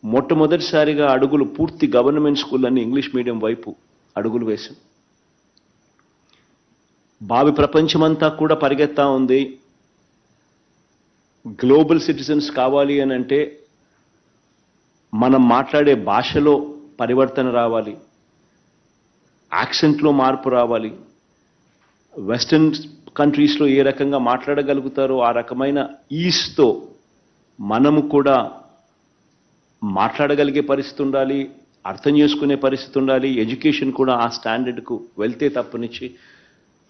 మొట్టమొదటిసారిగా అడుగులు పూర్తి గవర్నమెంట్ స్కూల్ అని ఇంగ్లీష్ మీడియం వైపు అడుగులు వేశాం. భావి ప్రపంచమంతా కూడా పరిగెత్తా ఉంది. గ్లోబల్ సిటిజన్స్ కావాలి అని అంటే మనం మాట్లాడే భాషలో పరివర్తన రావాలి, యాక్సెంట్లో మార్పు రావాలి. వెస్టర్న్ కంట్రీస్లో ఏ రకంగా మాట్లాడగలుగుతారో ఆ రకమైన ఈస్తో మనము కూడా మాట్లాడగలిగే పరిస్థితి ఉండాలి, అర్థం చేసుకునే పరిస్థితి ఉండాలి. ఎడ్యుకేషన్ కూడా ఆ స్టాండర్డ్కు వెళ్తే తప్పనిచ్చి.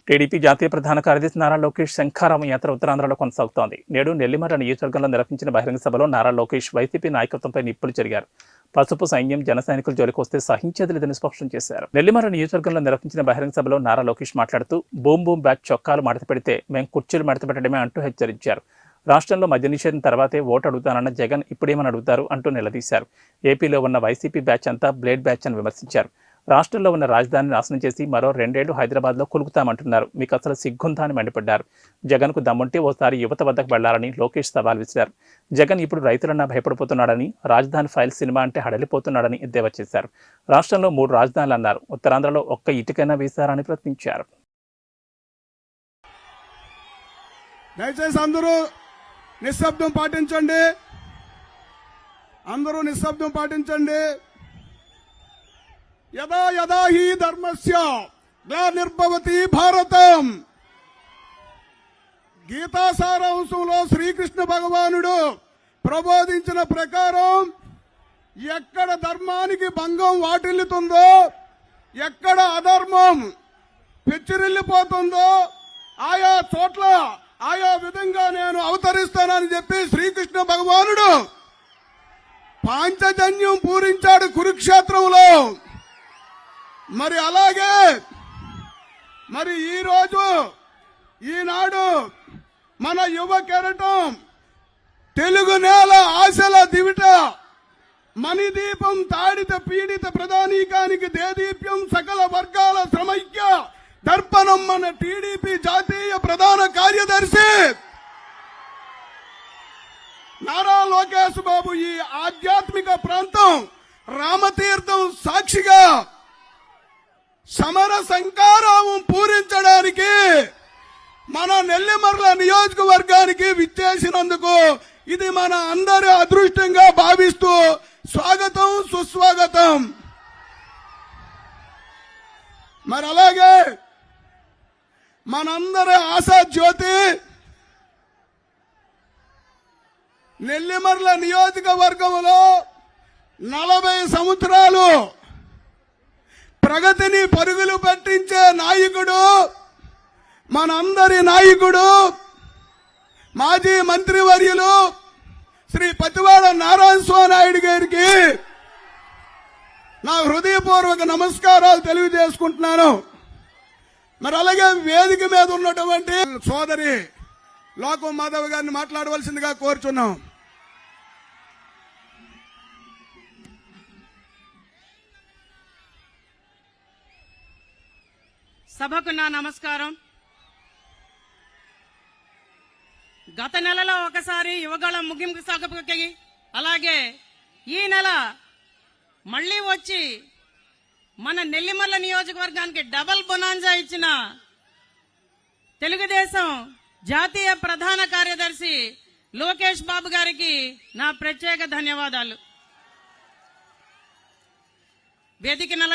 టీడీపీ జాతీయ ప్రధాన కార్యదర్శి నారా లోకేష్ శంఖారామం యాత్ర ఉత్తరాంధ్రలో కొనసాగుతోంది. నేడు నెల్లిమర్ల నియోజకవర్గంలో నిర్వహించిన బహిరంగ సభలో నారా లోకేష్ వైసీపీ నాయకత్వంపై నిప్పులు చెరిగారు. పసుపు సైన్యం, జన సైనికుల జోలికి వస్తే సహించేది లేదని స్పష్టం చేశారు. నెల్లిమర్ల నియోజకవర్గంలో నిర్వహించిన బహిరంగ సభలో నారా లోకేష్ మాట్లాడుతూ బూమ్ బూమ్ బ్యాచ్ చొక్కాలు మడత పెడితే మేము కుర్చీలు మడత పెట్టడమే అంటూ హెచ్చరించారు. రాష్ట్రంలో మద్య నిషేధం తర్వాతే ఓటు అడుగుతానన్న జగన్ ఇప్పుడేమని అడుగుతారు అంటూ నిలదీశారు. ఏపీలో ఉన్న వైసీపీ బ్యాచ్ అంతా బ్లేడ్ బ్యాచ్ అని విమర్శించారు. రాష్ట్రంలో ఉన్న రాజధానిని నాశనం చేసి మరో 2 ఏళ్లు హైదరాబాద్లో కొలుకుతామంటున్నారు. మీకు అసలు సిగ్గుందా అని మండిపడ్డారు. జగన్కు దమ్ముంటే ఓసారి యువత వద్దకు వెళ్లాలని లోకేష్ సవాల్ విసిరారు. జగన్ ఇప్పుడు రైతులన్నా భయపడిపోతున్నాడని, రాజధాని ఫైల్ సినిమా అంటే హడలిపోతున్నాడని ఎద్దేవా చేశారు. రాష్ట్రంలో 3 రాజధానులు అన్నారు. ఉత్తరాంధ్రలో ఒక్క ఇటుకైనా వేశారని ప్రశ్నించారు. దయచేసి అందరూ నిశ్శబ్దం పాటించండి. అందరూ నిశ్శబ్దం పాటించండి. యదా యదా హి ధర్మస్య గ్లానిర్భవతి భారతం. గీతా సారాంశంలో శ్రీకృష్ణ భగవానుడు ప్రబోధించిన ప్రకారం ఎక్కడ ధర్మానికి భంగం వాటిల్లుతుందో, ఎక్కడ అధర్మం పెచ్చిరిల్లిపోతుందో ఆయా చోట్ల ఆయా విధంగా నేను అవతరిస్తానని చెప్పి శ్రీకృష్ణ భగవానుడు పాంచజన్యం పూరించాడు కురుక్షేత్రంలో. మరి అలాగే మరి ఈనాడు మన యువ కెరటం తెలుగు నేల ఆశల దివిట మణిదీపం తాడిత పీడిత ప్రధానికానికి దేదీప్యం సకల వర్గాల శ్రమైక్య దర్పణం మన టీడీపీ జాతీయ ప్రధాన కార్యదర్శి నారా లోకేష్ బాబు ఈ ఆధ్యాత్మిక ప్రాంతం రామతీర్థం సాక్షిగా సమర సంకారం పూరించడానికి మన నెల్లిమర్ల నియోజకవర్గానికి విచ్చేసినందుకు ఇది మన అందరి అదృష్టంగా భావిస్తూ స్వాగతం సుస్వాగతం. మరి అలాగే మనందరి ఆశా జ్యోతి నెల్లిమర్ల నియోజకవర్గంలో 40 సంవత్సరాలు ప్రగతిని పరుగులు పెట్టించే నాయకుడు, మనందరి నాయకుడు, మాజీ మంత్రివర్యులు శ్రీ పతివాడ నారాయణ స్వామి నాయుడు గారికి నా హృదయపూర్వక నమస్కారాలు తెలియజేసుకుంటున్నాను. మరి అలాగే వేదిక మీద ఉన్నటువంటి సోదరి లోకం మాధవ్ గారిని మాట్లాడవలసిందిగా కోరుచున్నాం. సభకు నా నమస్కారం. గత నెలలో ఒకసారి యువగళం ముగింపు సభకి, అలాగే ఈ నెల మళ్లీ వచ్చి మన నెల్లిమర్ల నియోజకవర్గానికి డబల్ బొనాంజా ఇచ్చిన తెలుగుదేశం జాతీయ ప్రధాన కార్యదర్శి లోకేష్ బాబు గారికి నా ప్రత్యేక ధన్యవాదాలు. వేదికను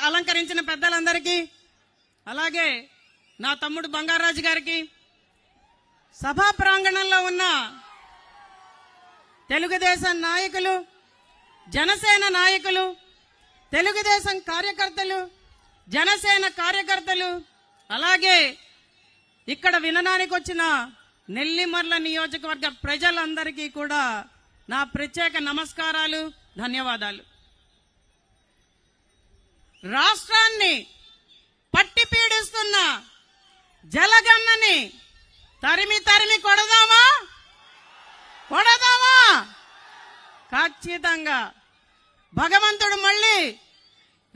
అలంకరించిన పెద్దలందరికీ, అలాగే నా తమ్ముడు బంగారాజు గారికి, సభా ప్రాంగణంలో ఉన్న తెలుగుదేశం నాయకులు, జనసేన నాయకులు, తెలుగుదేశం కార్యకర్తలు, జనసేన కార్యకర్తలు, అలాగే ఇక్కడ వినడానికి వచ్చిన నెల్లిమర్ల నియోజకవర్గ ప్రజలందరికీ కూడా నా ప్రత్యేక నమస్కారాలు, ధన్యవాదాలు. రాష్ట్రాన్ని పట్టి పీడిస్తున్న జలగన్నని తరిమి తరిమి కొడదామా? ఖచ్చితంగా. భగవంతుడు మళ్ళీ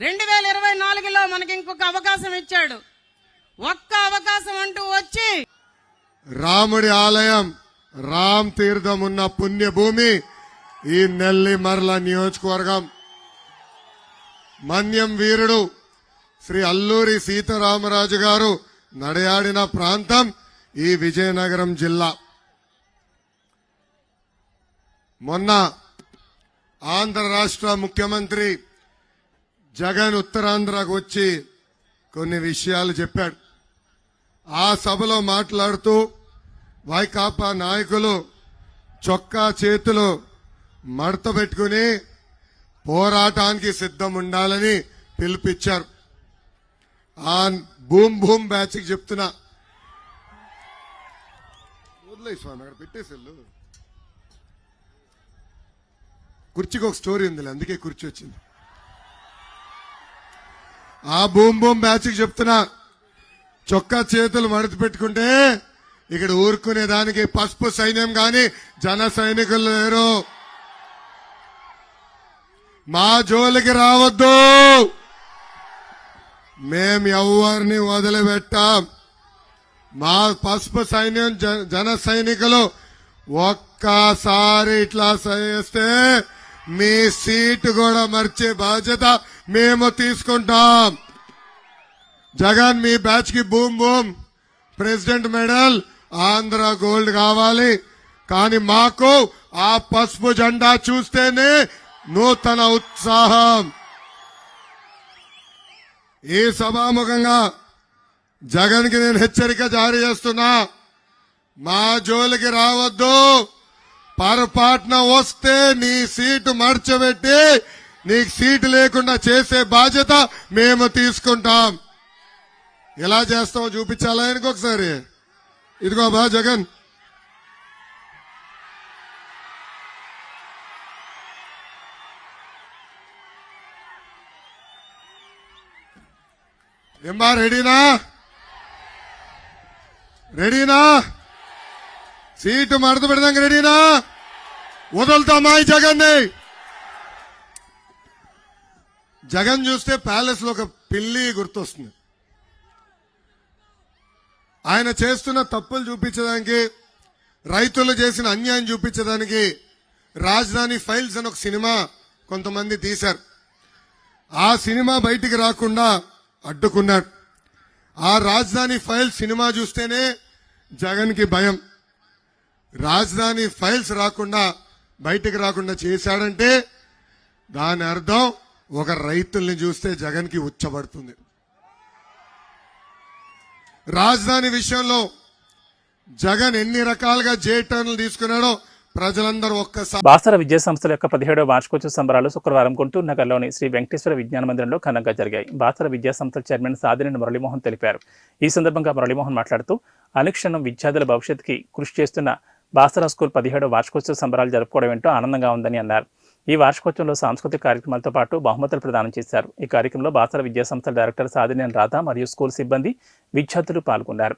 2024లో మనకి ఇంకొక అవకాశం ఇచ్చాడు. ఒక్క అవకాశం అంటూ వచ్చి రాముడి ఆలయం రామ్ తీర్థం ఉన్న పుణ్యభూమి ఈ నెల్లిమర్ల నియోజకవర్గం. మన్యం వీరుడు శ్రీ అల్లూరి సీతారామరాజు గారు నడయాడిన ప్రాంతం ఈ విజయనగరం జిల్లా. మొన్న ఆంధ్ర రాష్ట్ర ముఖ్యమంత్రి జగన్ ఉత్తరాంధ్రకు వచ్చి కొన్ని విషయాలు చెప్పాడు. ఆ సభలో మాట్లాడుతూ వైకాపా నాయకులు చొక్కా చేతులు మడత పెట్టుకుని పోరాటానికి సిద్ధం ఉండాలని పిలుపిచ్చారు. ఆ భూమ్ భూమ్ బ్యాచ్కి చెప్తున్నా, వదిలేయి స్వామి అక్కడ పెట్టేసేళ్ళు. కుర్చీకి ఒక స్టోరీ ఉంది, అందుకే కుర్చీ వచ్చింది. ఆ భూమ్ భూమ్ బ్యాచ్కి చెప్తున్నా, చొక్కా చేతులు మడత పెట్టుకుంటే ఇక్కడ ఊరుకునే దానికి పసుపు సైన్యం గాని జన సైనికులు లేరు. మా జోలికి రావద్దు. మేం ఎవరిని వదిలిపెట్టాం. మా పసుపు సైన్యం జన సైనికులు ఒక్కసారి ఇట్లా చేస్తే మీ సీటు కూడా మర్చే బాధ్యత మేము తీసుకుంటాం. జగన్ మీ బ్యాచ్ కి boom boom president medal Andhra gold కావాలి. కానీ మాకు ఆ పసుపు జెండా చూస్తేనే నూతన ఉత్సాహం. ఈ సభాముఖంగా జగన్ కి నేను హెచ్చరిక జారీ చేస్తున్నా. మా జోలికి రావద్దు. పొరపాటున వస్తే నీ సీటు మర్చబెట్టి నీకు సీటు లేకుండా చేసే బాధ్యత మేము తీసుకుంటాం. ఎలా చేస్తామో చూపించాలా ఇంకొకసారి. ఇదిగో బా జగన్, ఏమ్మా రెడీనా? రెడీనా? సీటు మడత పెడదాం. రెడీనా? వదులుతామా ఈ జగన్ని? జగన్ చూస్తే ప్యాలెస్ లో ఒక పిల్లి గుర్తొస్తుంది. ఆయన చేస్తున్న తప్పులు చూపించడానికి, రైతులు చేసిన అన్యాయం చూపించడానికి రాజధాని ఫైల్స్ అని ఒక సినిమా కొంతమంది తీశారు. ఆ సినిమా బయటికి రాకుండా అడ్డుకున్నాడు. ఆ రాజధాని ఫైల్ సినిమా చూస్తేనే జగన్ కి భయం. రాజధాని ఫైల్స్ రాకుండా బయటికి రాకుండా చేశాడంటే దాని అర్థం ఒక రైతుల్ని చూస్తే జగన్ కి ఉచ్చబడుతుంది. రాజధాని విషయంలో జగన్ ఎన్ని రకాలుగా జే-టర్న్లు తీసుకున్నాడో ప్రజలందరూ ఒక్కసారి. బాసర విద్యా సంస్థల యొక్క 17వ వార్షికోత్సవ సంబరాలు శుక్రవారం గుంటూరు నగర్లోని శ్రీ వెంకటేశ్వర విజ్ఞాన మందిరంలో ఘనంగా జరిగాయి. బాసర విద్యా సంస్థల చైర్మన్ సాదినేని మురళీమోహన్ తెలిపారు. ఈ సందర్భంగా మురళీమోహన్ మాట్లాడుతూ అనుక్షణం విద్యార్థుల భవిష్యత్తుకి కృషి చేస్తున్న బాసర స్కూల్ 17వ వార్షికోత్సవ సంబరాలు జరుపుకోవడం ఏంటో ఆనందంగా ఉందని అన్నారు. ఈ వార్షికోత్సవంలో సాంస్కృతిక కార్యక్రమాలతో పాటు బహుమతులు ప్రదానం చేశారు. ఈ కార్యక్రమంలో బాసర విద్యా సంస్థల డైరెక్టర్ సాదినేని రాధ మరియు స్కూల్ సిబ్బంది, విద్యార్థులు పాల్గొన్నారు.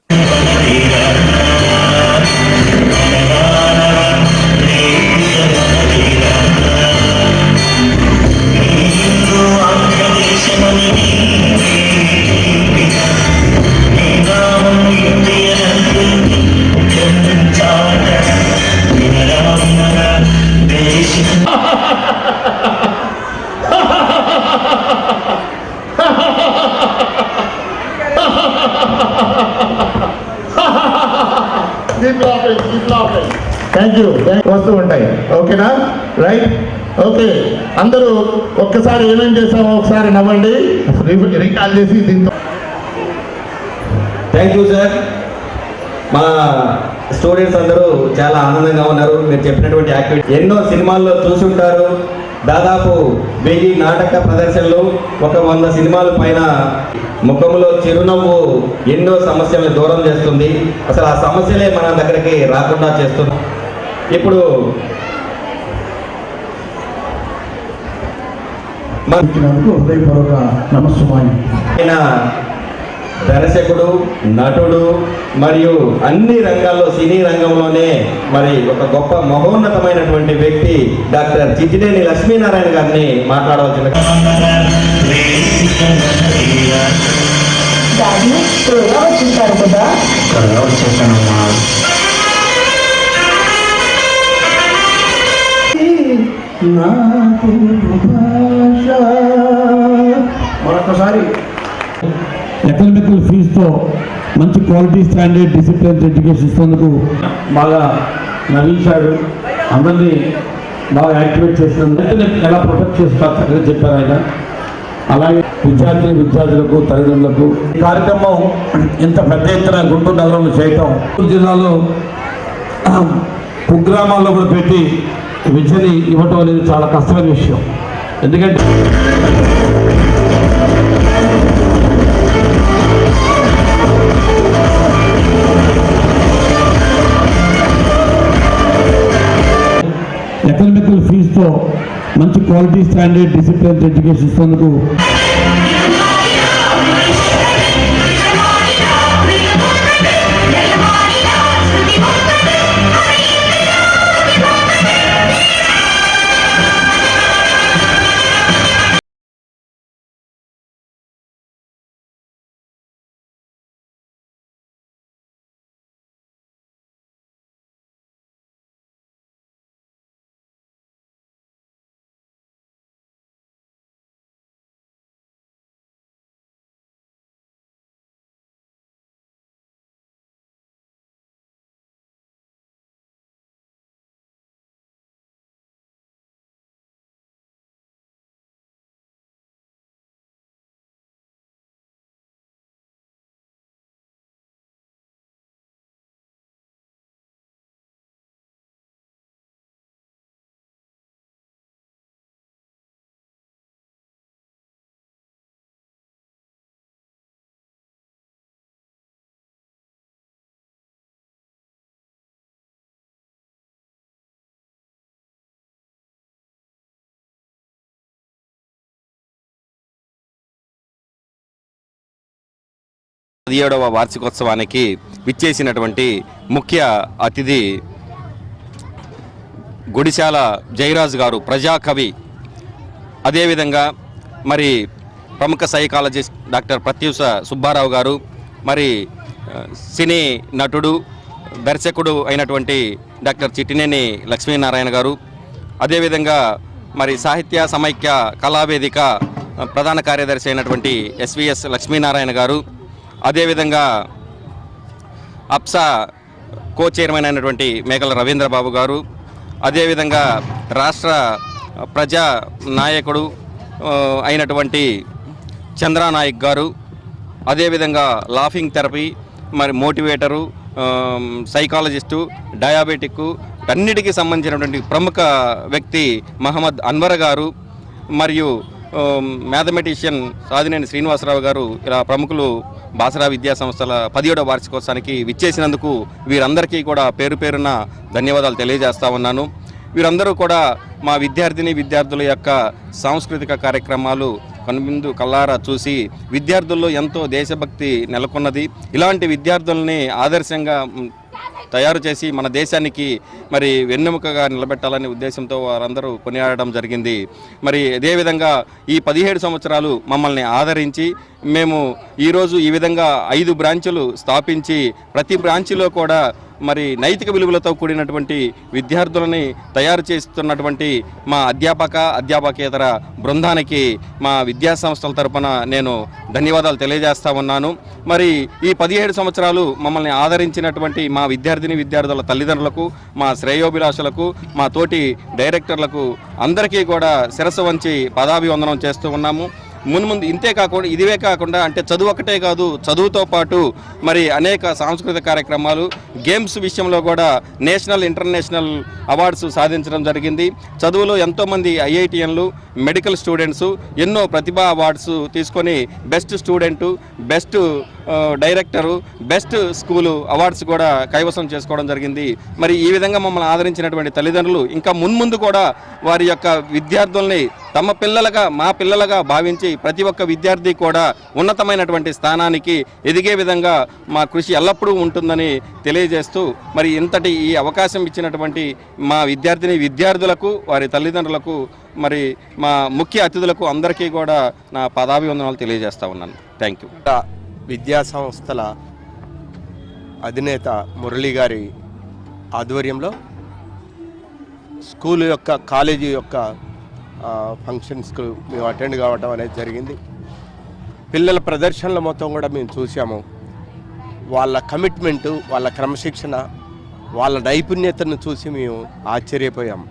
Thank you. వస్తూ ఉంటాయి. ఓకేనా? రైట్. ఓకే, అందరూ ఒక్కసారి ఏమేం చేసామో ఒకసారి నవ్వండి, రికాల్ చేసి దీంతో. Thank you sir. మా స్టూడెంట్స్ అందరూ చాలా ఆనందంగా ఉన్నారు. మీరు చెప్పినటువంటి యాక్టివిటీ ఎన్నో సినిమాల్లో చూసుంటారు. దాదాపు 1000 నాటక ప్రదర్శనలు, 100 సినిమాల పైన. ముఖంలో చిరునవ్వు ఎన్నో సమస్యలను దూరం చేస్తుంది. అసలు ఆ సమస్యలే మన దగ్గరికి రాకుండా చేస్తుంది. ఇప్పుడు హృదయపూర్వక నమస్కారం. ఆయన దర్శకుడు, నటుడు మరియు అన్ని రంగాల్లో, సినీ రంగంలోనే మరి ఒక గొప్ప మహోన్నతమైనటువంటి వ్యక్తి డాక్టర్ చిట్టినేని లక్ష్మీనారాయణ గారిని మాట్లాడవలసిన. మరొకసారి ఎకనామికల్ ఫీజుతో మంచి క్వాలిటీ స్టాండర్డ్ డిసిప్లిన్ ఎడ్యుకేషన్ ఇస్తున్నందుకు బాగా నవ్వించాడు. అందరినీ బాగా యాక్టివేట్ చేసినందుకు ఎలా ప్రొటెక్ట్ చేస్తారు చక్కగా చెప్పారు ఆయన. అలాగే విద్యార్థులకు, తల్లిదండ్రులకు ఈ కార్యక్రమం ఇంత పెద్ద ఎత్తున గుంటూరు నగరంలో చేయటం, జిల్లాలో కుగ్రామాల్లో కూడా పెట్టి విద్యని ఇవ్వటం అనేది చాలా కష్టమైన విషయం. ఎందుకంటే ఎకనామికల్ ఫీజుతో మంచి క్వాలిటీ స్టాండర్డ్ డిసిప్లిన్ ఎడ్యుకేషన్ ఇస్తున్నందుకు 17వ వార్షికోత్సవానికి విచ్చేసినటువంటి ముఖ్య అతిథి గుడిశాల జయరాజు గారు, ప్రజాకవి. అదేవిధంగా మరి ప్రముఖ సైకాలజిస్ట్ డాక్టర్ ప్రత్యూష సుబ్బారావు గారు, మరి సినీ నటుడు దర్శకుడు అయినటువంటి డాక్టర్ చిట్టినేని లక్ష్మీనారాయణ గారు, అదేవిధంగా మరి సాహిత్య సమైక్య కళావేదిక ప్రధాన కార్యదర్శి అయినటువంటి ఎస్విఎస్ లక్ష్మీనారాయణ గారు, అదేవిధంగా అప్సా కో చైర్మన్ అయినటువంటి మేకల రవీంద్రబాబు గారు, అదేవిధంగా రాష్ట్ర ప్రజా నాయకుడు అయినటువంటి చంద్రానాయక్ గారు, అదేవిధంగా లాఫింగ్ థెరపీ, మరి మోటివేటరు, సైకాలజిస్టు, డయాబెటిక్ అన్నిటికీ సంబంధించినటువంటి ప్రముఖ వ్యక్తి మహమ్మద్ అన్వర్ గారు, మరియు మ్యాథమెటిషియన్ సాదినేని శ్రీనివాసరావు గారు, ఇలా ప్రముఖులు బాసరా విద్యా సంస్థల 17వ వార్షికోత్సవానికి విచ్చేసినందుకు వీరందరికీ కూడా పేరు పేరున ధన్యవాదాలు తెలియజేస్తా ఉన్నాను. వీరందరూ కూడా మా విద్యార్థుల యొక్క సాంస్కృతిక కార్యక్రమాలు కనువిందు కల్లారా చూసి విద్యార్థుల్లో ఎంతో దేశభక్తి నెలకొన్నది. ఇలాంటి విద్యార్థుల్ని ఆదర్శంగా తయారు చేసి మన దేశానికి మరి వెన్నెముకగా నిలబెట్టాలనే ఉద్దేశంతో వారందరూ కొనియాడడం జరిగింది. మరి అదేవిధంగా ఈ 17 సంవత్సరాలు మమ్మల్ని ఆదరించి మేము ఈరోజు ఈ విధంగా 5 బ్రాంచులు స్థాపించి ప్రతి బ్రాంచ్లో కూడా మరి నైతిక విలువలతో కూడినటువంటి విద్యార్థులని తయారు చేస్తున్నటువంటి మా అధ్యాపకేతర బృందానికి మా విద్యా సంస్థల తరపున నేను ధన్యవాదాలు తెలియజేస్తా ఉన్నాను. మరి ఈ 17 సంవత్సరాలు మమ్మల్ని ఆదరించినటువంటి మా విద్యార్థుల తల్లిదండ్రులకు, మా శ్రేయోభిలాషులకు, మా తోటి డైరెక్టర్లకు అందరికీ కూడా శిరస్సు వంచి పదాభివందనం చేస్తూ ఉన్నాము. మున్ముందు ఇదివే కాకుండా అంటే చదువు ఒకటే కాదు, చదువుతో పాటు మరి అనేక సాంస్కృతిక కార్యక్రమాలు, గేమ్స్ విషయంలో కూడా నేషనల్ ఇంటర్నేషనల్ అవార్డ్స్ సాధించడం జరిగింది. చదువులో ఎంతోమంది ఐఐటిఎన్లు, మెడికల్ స్టూడెంట్స్ ఎన్నో ప్రతిభా అవార్డ్స్ తీసుకొని best student, best director, best school awards కూడా కైవసం చేసుకోవడం జరిగింది. మరి ఈ విధంగా మమ్మల్ని ఆదరించినటువంటి తల్లిదండ్రులు ఇంకా మున్ముందు కూడా వారి యొక్క విద్యార్థుల్ని తమ పిల్లలుగా, మా పిల్లలుగా భావించి ప్రతి ఒక్క విద్యార్థి కూడా ఉన్నతమైనటువంటి స్థానానికి ఎదిగే విధంగా మా కృషి ఎల్లప్పుడూ ఉంటుందని తెలియజేస్తూ మరి ఇంతటి ఈ అవకాశం ఇచ్చినటువంటి మా విద్యార్థులకు, వారి తల్లిదండ్రులకు, మరి మా ముఖ్య అతిథులకు అందరికీ కూడా నా పదాభివందనాలు తెలియజేస్తా ఉన్నాను. Thank you. విద్యా సంస్థల అధినేత మురళి గారి ఆధ్వర్యంలో స్కూల్ యొక్క, కాలేజీ యొక్క ఫంక్షన్స్కు మేము అటెండ్ కావడం అనేది జరిగింది. పిల్లల ప్రదర్శనలు మొత్తం కూడా మేము చూసాము. వాళ్ళ కమిట్మెంటు, వాళ్ళ క్రమశిక్షణ, వాళ్ళ నైపుణ్యతను చూసి మేము ఆశ్చర్యపోయాము.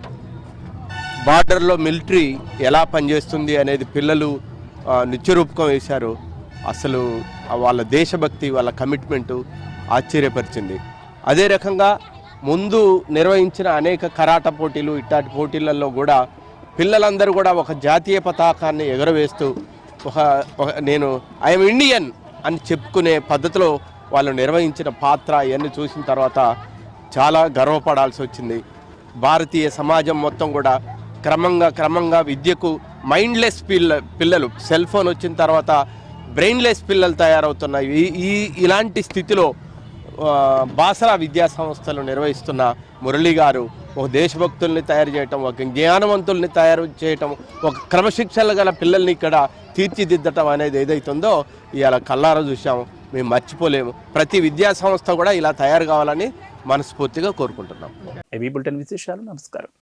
బార్డర్లో మిలిటరీ ఎలా పనిచేస్తుంది అనేది పిల్లలు నిత్యరూపకం వేశారు. అసలు వాళ్ళ దేశభక్తి, వాళ్ళ కమిట్మెంటు ఆశ్చర్యపరిచింది. అదే రకంగా ముందు నిర్వహించిన అనేక కరాట పోటీలు, ఇట్లాంటి పోటీలలో కూడా పిల్లలందరూ కూడా ఒక జాతీయ పతాకాన్ని ఎగురవేస్తూ నేను ఐఎమ్ ఇండియన్ అని చెప్పుకునే పద్ధతిలో వాళ్ళు నిర్వహించిన పాత్ర ఇవన్నీ చూసిన తర్వాత చాలా గర్వపడాల్సి వచ్చింది. భారతీయ సమాజం మొత్తం కూడా క్రమంగా విద్యకు మైండ్లెస్ పిల్లలు, సెల్ ఫోన్ వచ్చిన తర్వాత బ్రెయిన్లెస్ పిల్లలు తయారవుతున్నాయి. ఇలాంటి స్థితిలో బాసరా విద్యా సంస్థలు నిర్వహిస్తున్న మురళి గారు ఒక దేశభక్తుల్ని తయారు చేయటం, ఒక జ్ఞానవంతుల్ని తయారు చేయటం, ఒక క్రమశిక్షణ గల పిల్లల్ని ఇక్కడ తీర్చిదిద్దటం అనేది ఏదైతుందో ఇవాళ కల్లారా చూసాము. మేము మర్చిపోలేము. ప్రతి విద్యా సంస్థ కూడా ఇలా తయారు కావాలని మనస్ఫూర్తిగా కోరుకుంటున్నాం. ఏబీ బులెటిన్ విశేషాలు. నమస్కారం.